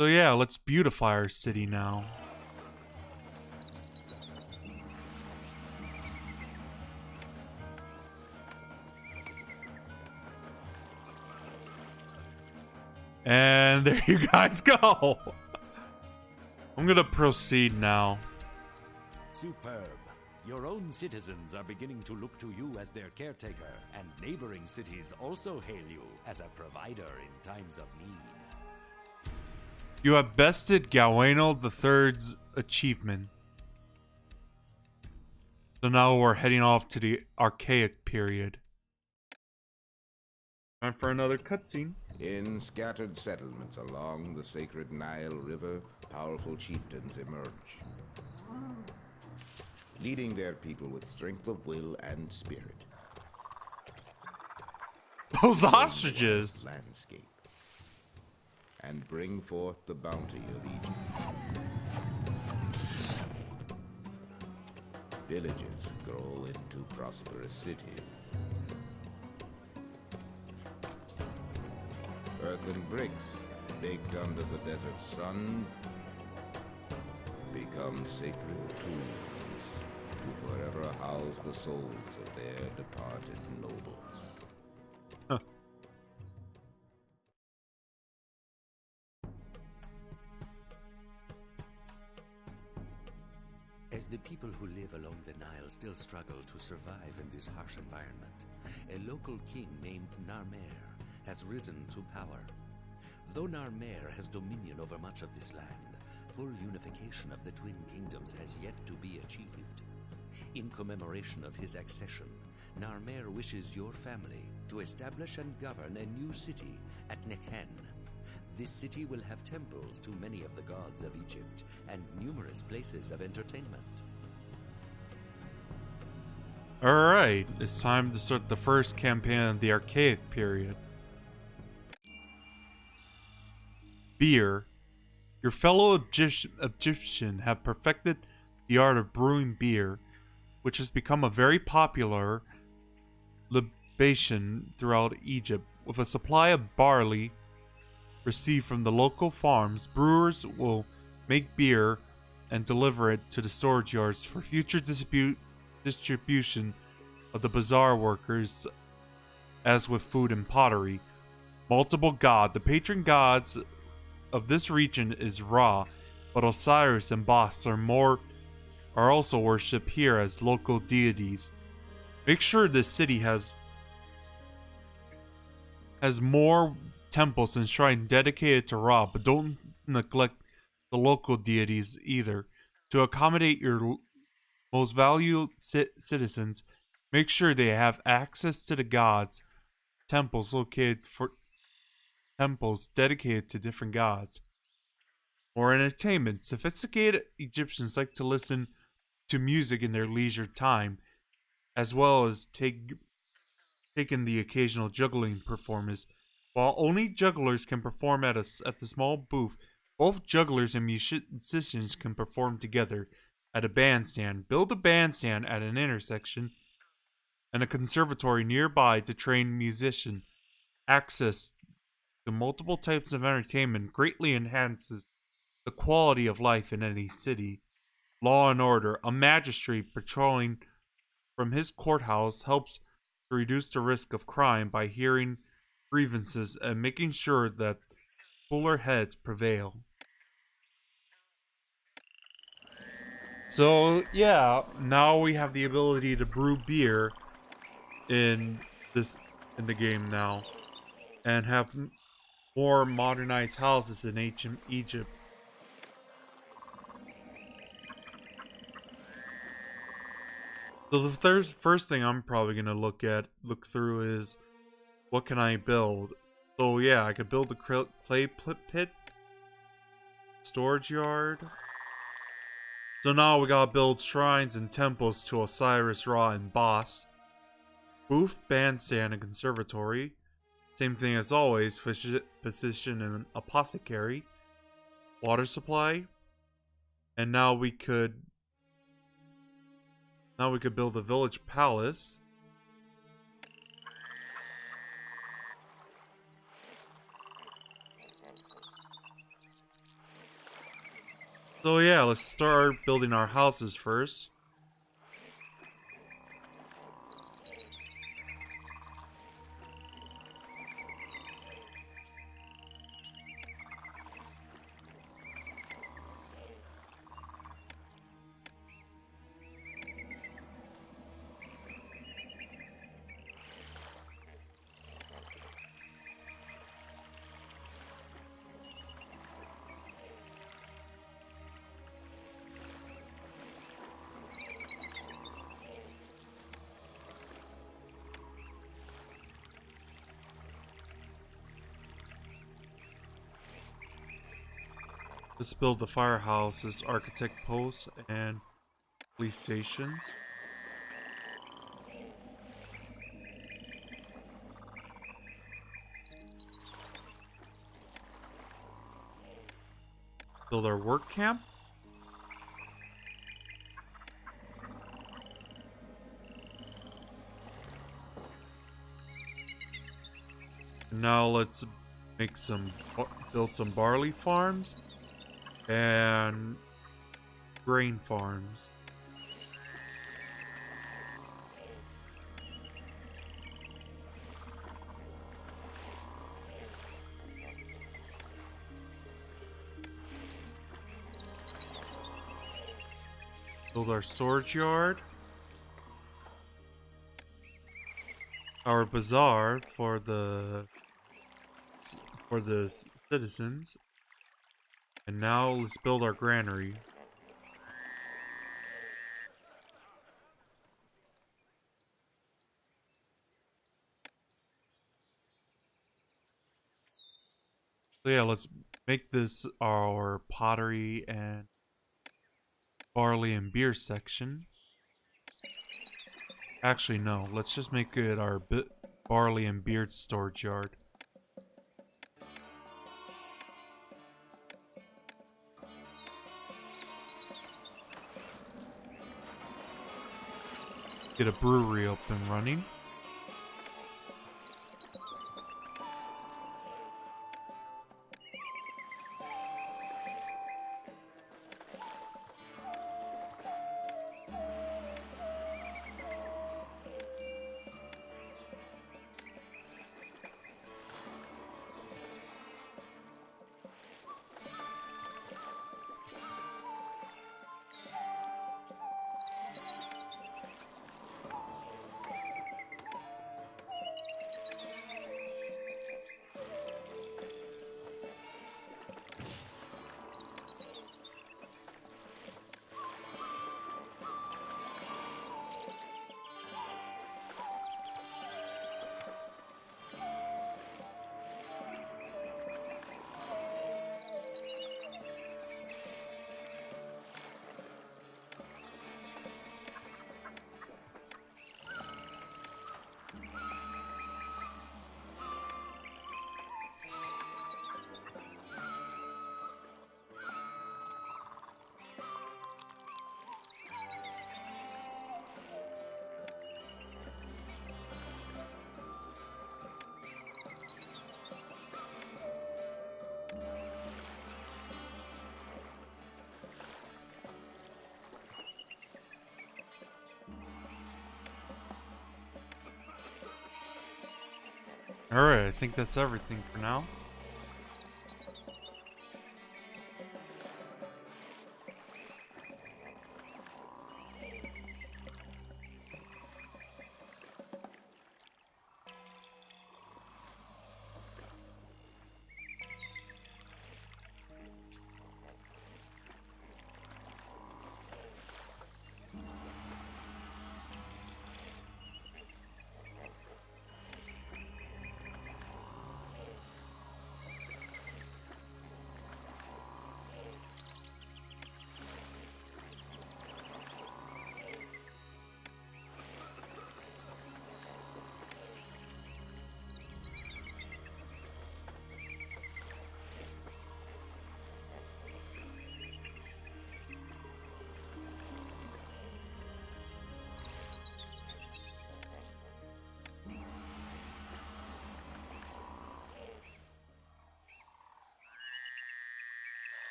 So yeah, let's beautify our city now. And there you guys go. I'm gonna proceed now. Superb. Your own citizens are beginning to look to you as their caretaker, and neighboring cities also hail you as a provider in times of need. You have bested Galwano III's achievement. So now we're heading off to the Archaic period. Time for another cutscene. In scattered settlements along the sacred Nile River, powerful chieftains emerge, leading their people with strength of will and spirit. Those ostriches! Landscape, and bring forth the bounty of Egypt. Villages grow into prosperous cities. Earthen bricks, baked under the desert sun, become sacred tombs to forever house the souls of their departed nobles. Huh. As the people who live along the Nile still struggle to survive in this harsh environment, a local king named Narmer has risen to power. Though Narmer has dominion over much of this land, full unification of the Twin Kingdoms has yet to be achieved. In commemoration of his accession, Narmer wishes your family to establish and govern a new city at Nekhen. This city will have temples to many of the gods of Egypt and numerous places of entertainment. Alright, it's time to start the first campaign of the Archaic period. Beer. Your fellow Egyptian have perfected the art of brewing beer, which has become a very popular libation throughout Egypt. With a supply of barley received from the local farms, brewers will make beer and deliver it to the storage yards for future distribution of the bazaar workers, as with food and pottery. Multiple god. The patron gods of this region is Ra, but Osiris and Bas are also worshipped here as local deities. Make sure this city has more temples and shrines dedicated to Ra, but don't neglect the local deities either. To accommodate your most valued citizens, make sure they have access to the gods' temples dedicated to different gods. More entertainment. Sophisticated Egyptians like to listen to music in their leisure time, as well as take in the occasional juggling performance. While only jugglers can perform at the small booth, both jugglers and musicians can perform together at a bandstand. Build a bandstand at an intersection and a conservatory nearby to train musicians. Access to multiple types of entertainment greatly enhances the quality of life in any city. Law and order. A magistrate patrolling from his courthouse helps to reduce the risk of crime by hearing grievances and making sure that cooler heads prevail. So yeah, now we have the ability to brew beer in the game now, and have more modernized houses in ancient Egypt. So the first thing I'm probably gonna look through is what can I build. So yeah, I could build the clay pit, storage yard. So now we gotta build shrines and temples to Osiris, Ra, and Boss. Booth, bandstand, and conservatory. Same thing as always, physician and apothecary. Water supply. And now we could build a village palace. So yeah, let's start building our houses first. Let's build the firehouses, architect posts, and police stations. Build our work camp. Now let's build some barley farms and grain farms. Build our storage yard. Our bazaar for the citizens. And now let's build our granary. So yeah, let's make this our pottery and barley and beer section. Actually, no. Let's just make it our barley and beer storage yard. Get a brewery up and running. Alright, I think that's everything for now.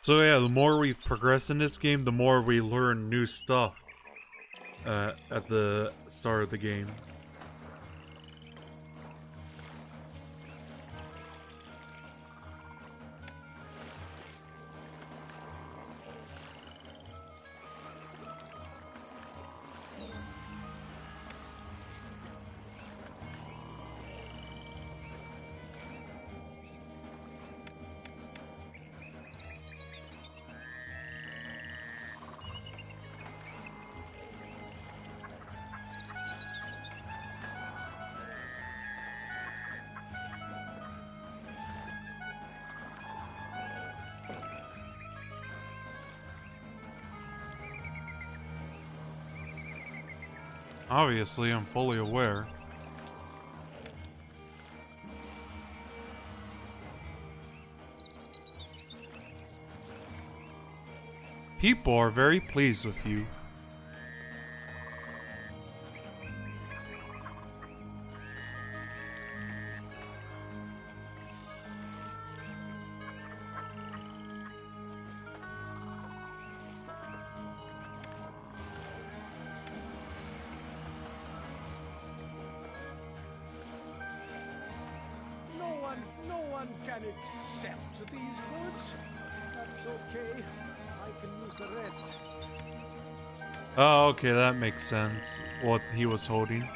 So yeah, the more we progress in this game, the more we learn new stuff at the start of the game. Obviously, I'm fully aware. People are very pleased with you. No one can accept these goods. That's okay. I can use the rest. Oh, okay, that makes sense. What he was holding.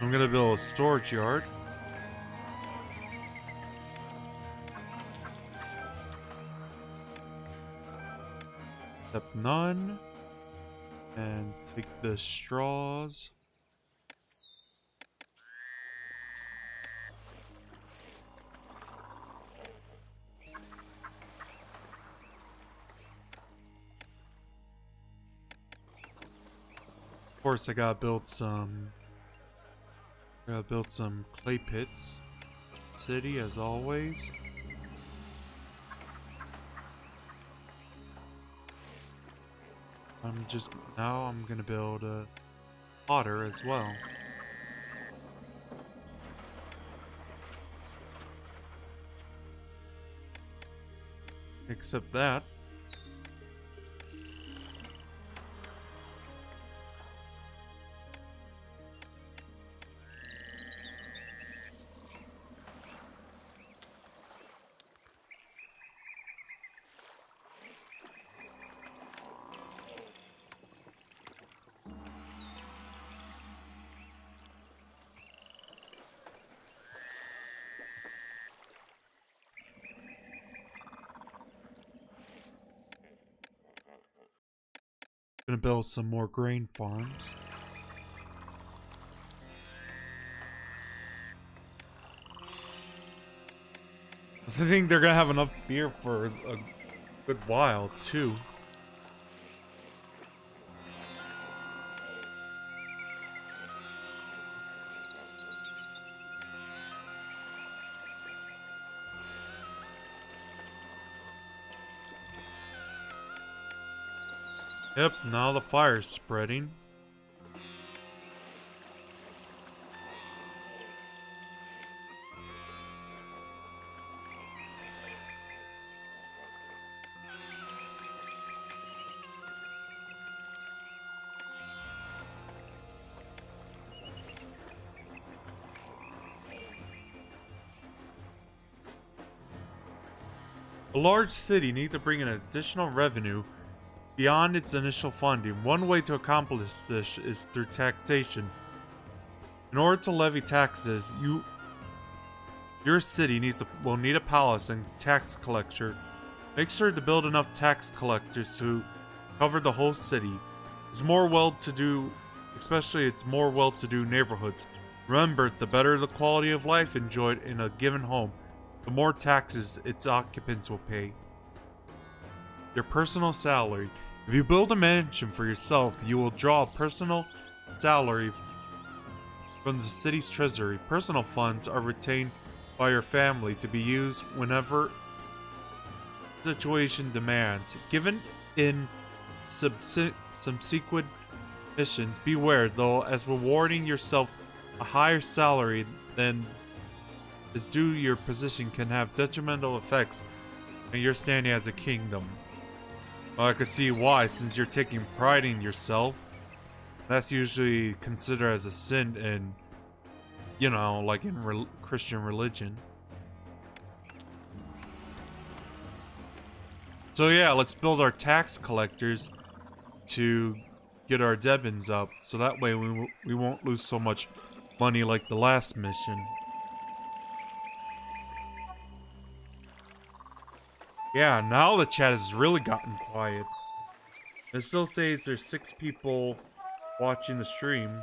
I'm gonna build a storage yard. Step none. And take the straws. Of course, I gotta build some clay pits. City, as always. I'm gonna build a potter as well. Except that. Gonna build some more grain farms. I think they're gonna have enough beer for a good while, too. Yep, now the fire's spreading. A large city needs to bring in additional revenue beyond its initial funding. One way to accomplish this is through taxation. In order to levy taxes, your city will need a palace and tax collector. Make sure to build enough tax collectors to cover the whole city. It's more well-to-do, especially its more well-to-do neighborhoods. Remember, the better the quality of life enjoyed in a given home, the more taxes its occupants will pay. Your personal salary. If you build a mansion for yourself, you will draw a personal salary from the city's treasury. Personal funds are retained by your family to be used whenever the situation demands. Given in subsequent missions, beware though, as rewarding yourself a higher salary than is due your position can have detrimental effects and you're standing as a kingdom. Well, I could see why, since you're taking pride in yourself. That's usually considered as a sin in, you know, like in Christian religion. So yeah, let's build our tax collectors to get our Devons up, so that way we won't lose so much money like the last mission. Yeah, now the chat has really gotten quiet. It still says there's 6 people watching the stream.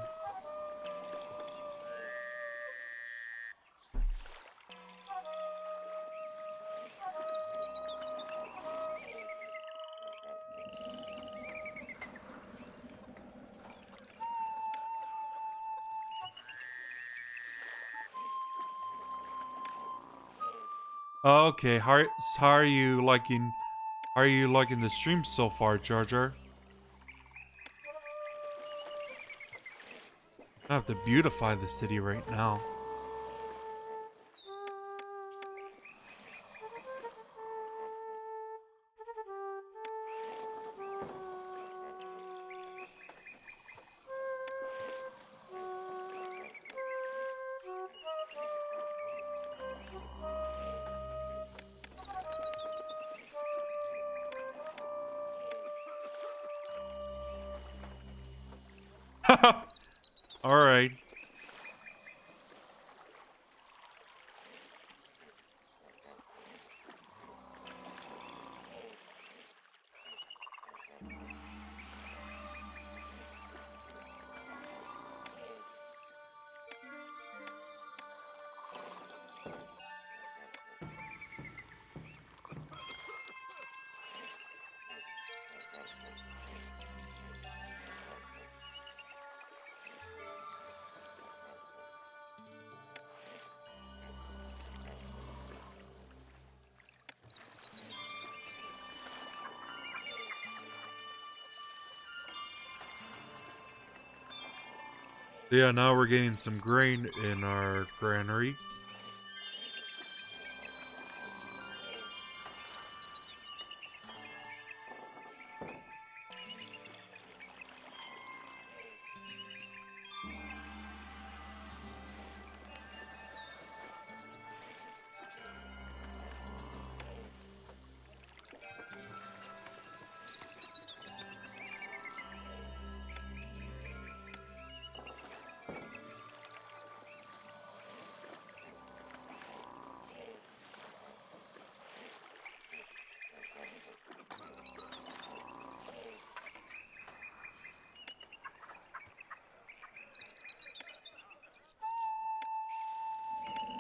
Okay, how are you liking the stream so far, Jar Jar? I have to beautify the city right now. All right. Yeah, now we're getting some grain in our granary.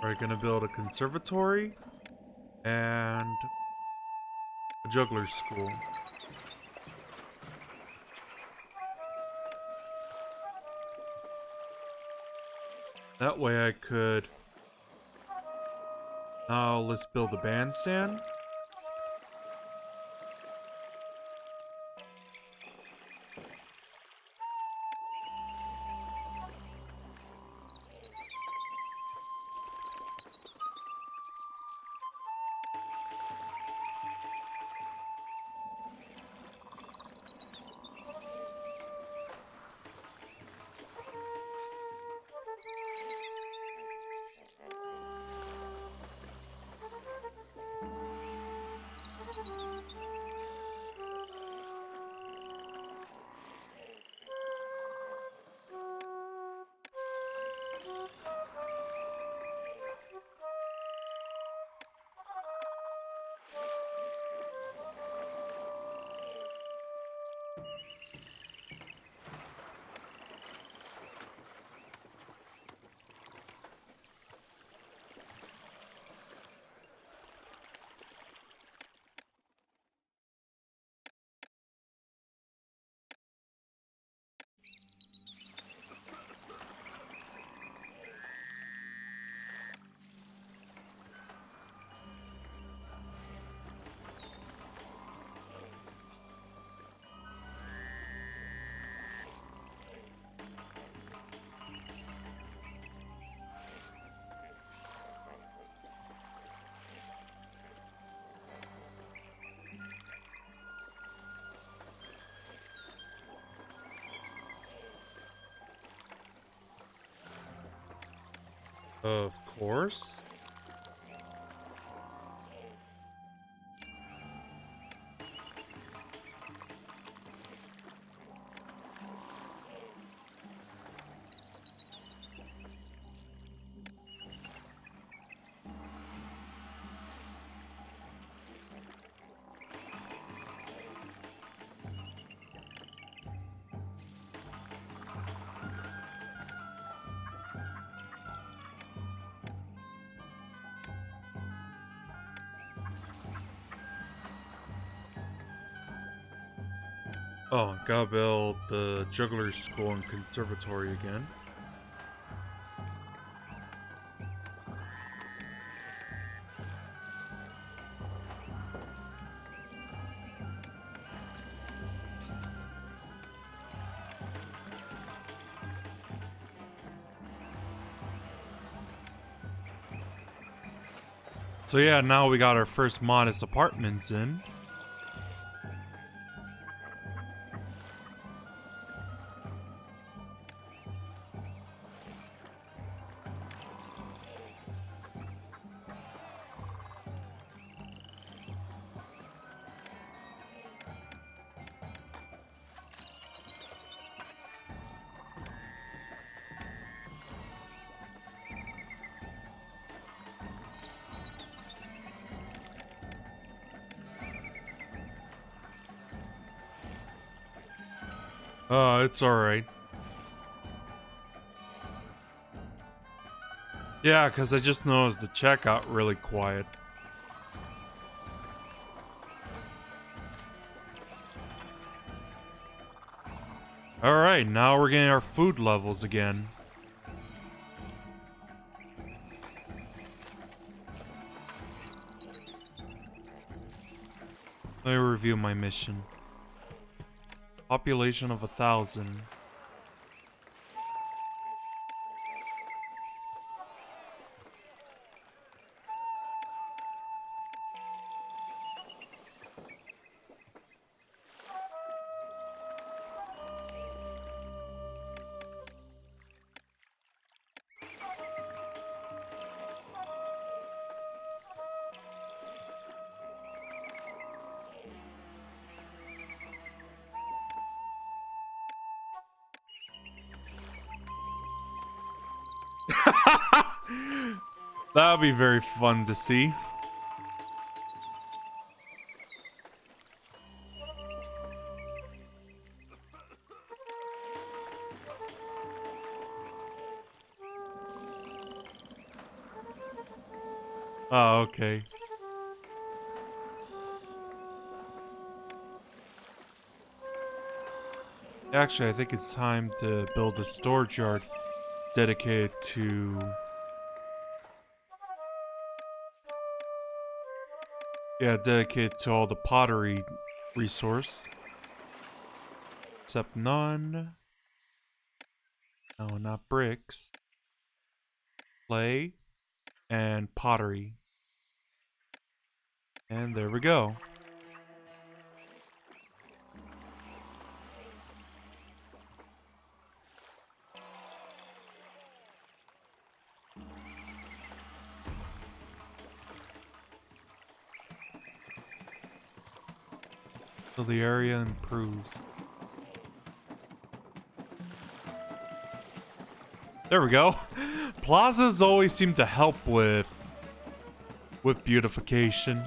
We're gonna build a conservatory and a juggler school. That way I could... Now let's build a bandstand. Of course. Oh, gotta build the juggler's school and conservatory again. So yeah, now we got our first modest apartments in. It's alright. Yeah, because I just noticed the chat got really quiet. Alright, now we're getting our food levels again. Let me review my mission. Population of 1,000. That would be very fun to see. Oh, okay. Actually, I think it's time to build a storage yard dedicated to... Yeah, dedicated to all the pottery resource. Except none. No, not bricks. Clay and pottery. And there we go. So the area improves. There we go. Plazas always seem to help with beautification.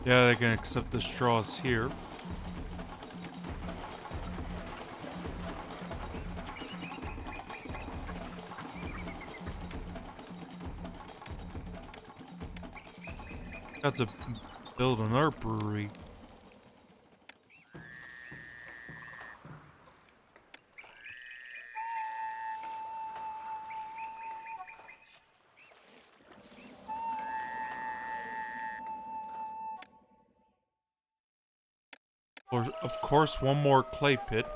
Yeah, they can accept the straws here. Got to build another brewery. Of course, one more clay pit.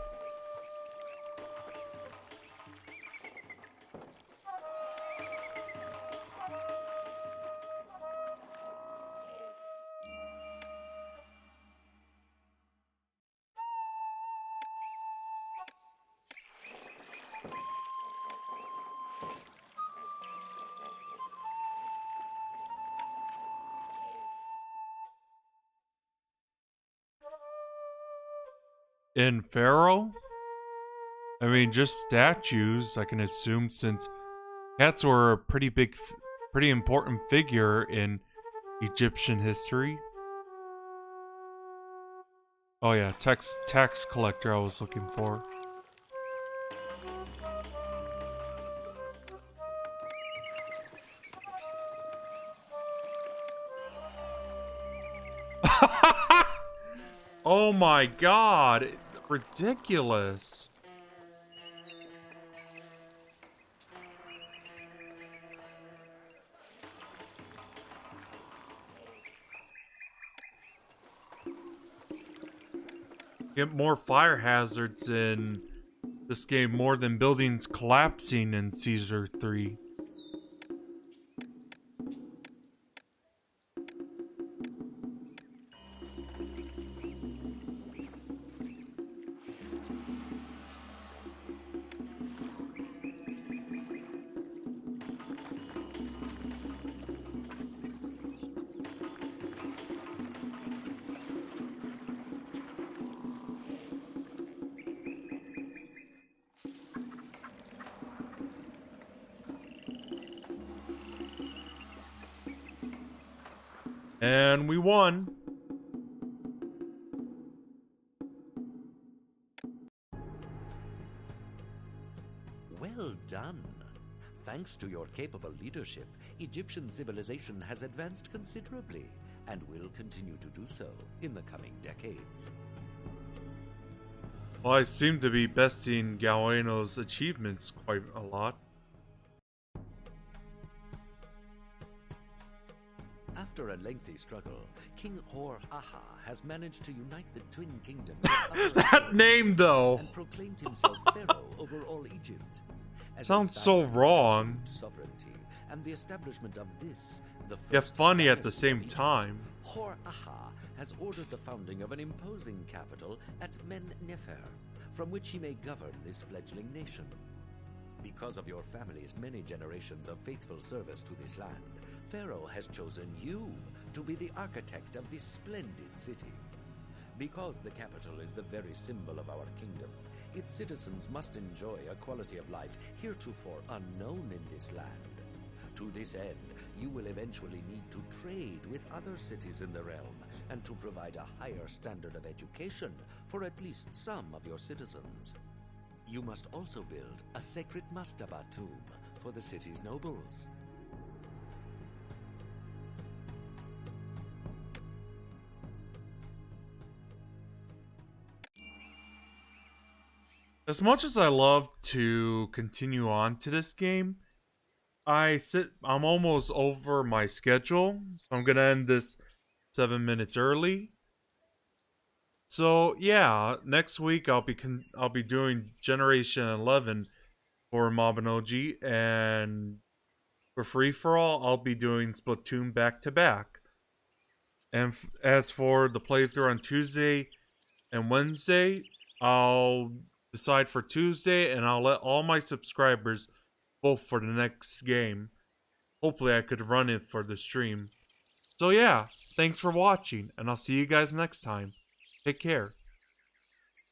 In Pharaoh? I mean, just statues, I can assume, since cats were a pretty important figure in Egyptian history. Oh yeah, tax collector I was looking for. Oh my god, ridiculous. Get more fire hazards in this game more than buildings collapsing in Caesar 3. And we won. Well done. Thanks to your capable leadership, Egyptian civilization has advanced considerably and will continue to do so in the coming decades. Well, I seem to be besting Galeno's achievements quite a lot. After a lengthy struggle, King Hor-Aha has managed to unite the Twin Kingdoms That name, though, and proclaimed himself Pharaoh over all Egypt. As a sounds sign so of his wrong. absolute sovereignty and the establishment of this, the Yet first funny at the dynasty same of Egypt, time. Hor-Aha has ordered the founding of an imposing capital at Men-Nefer, from which he may govern this fledgling nation. Because of your family's many generations of faithful service to this land, Pharaoh has chosen you to be the architect of this splendid city. Because the capital is the very symbol of our kingdom, its citizens must enjoy a quality of life heretofore unknown in this land. To this end, you will eventually need to trade with other cities in the realm and to provide a higher standard of education for at least some of your citizens. You must also build a sacred mastaba tomb for the city's nobles. As much as I love to continue on to this game, I'm almost over my schedule, so I'm gonna end this 7 minutes early. So yeah, next week I'll be doing Generation 11 for Mabinogi, and for Free for All I'll be doing Splatoon back to back. And as for the playthrough on Tuesday and Wednesday, I'll decide for Tuesday, and I'll let all my subscribers vote for the next game. Hopefully I could run it for the stream. So yeah, thanks for watching, and I'll see you guys next time. Take care.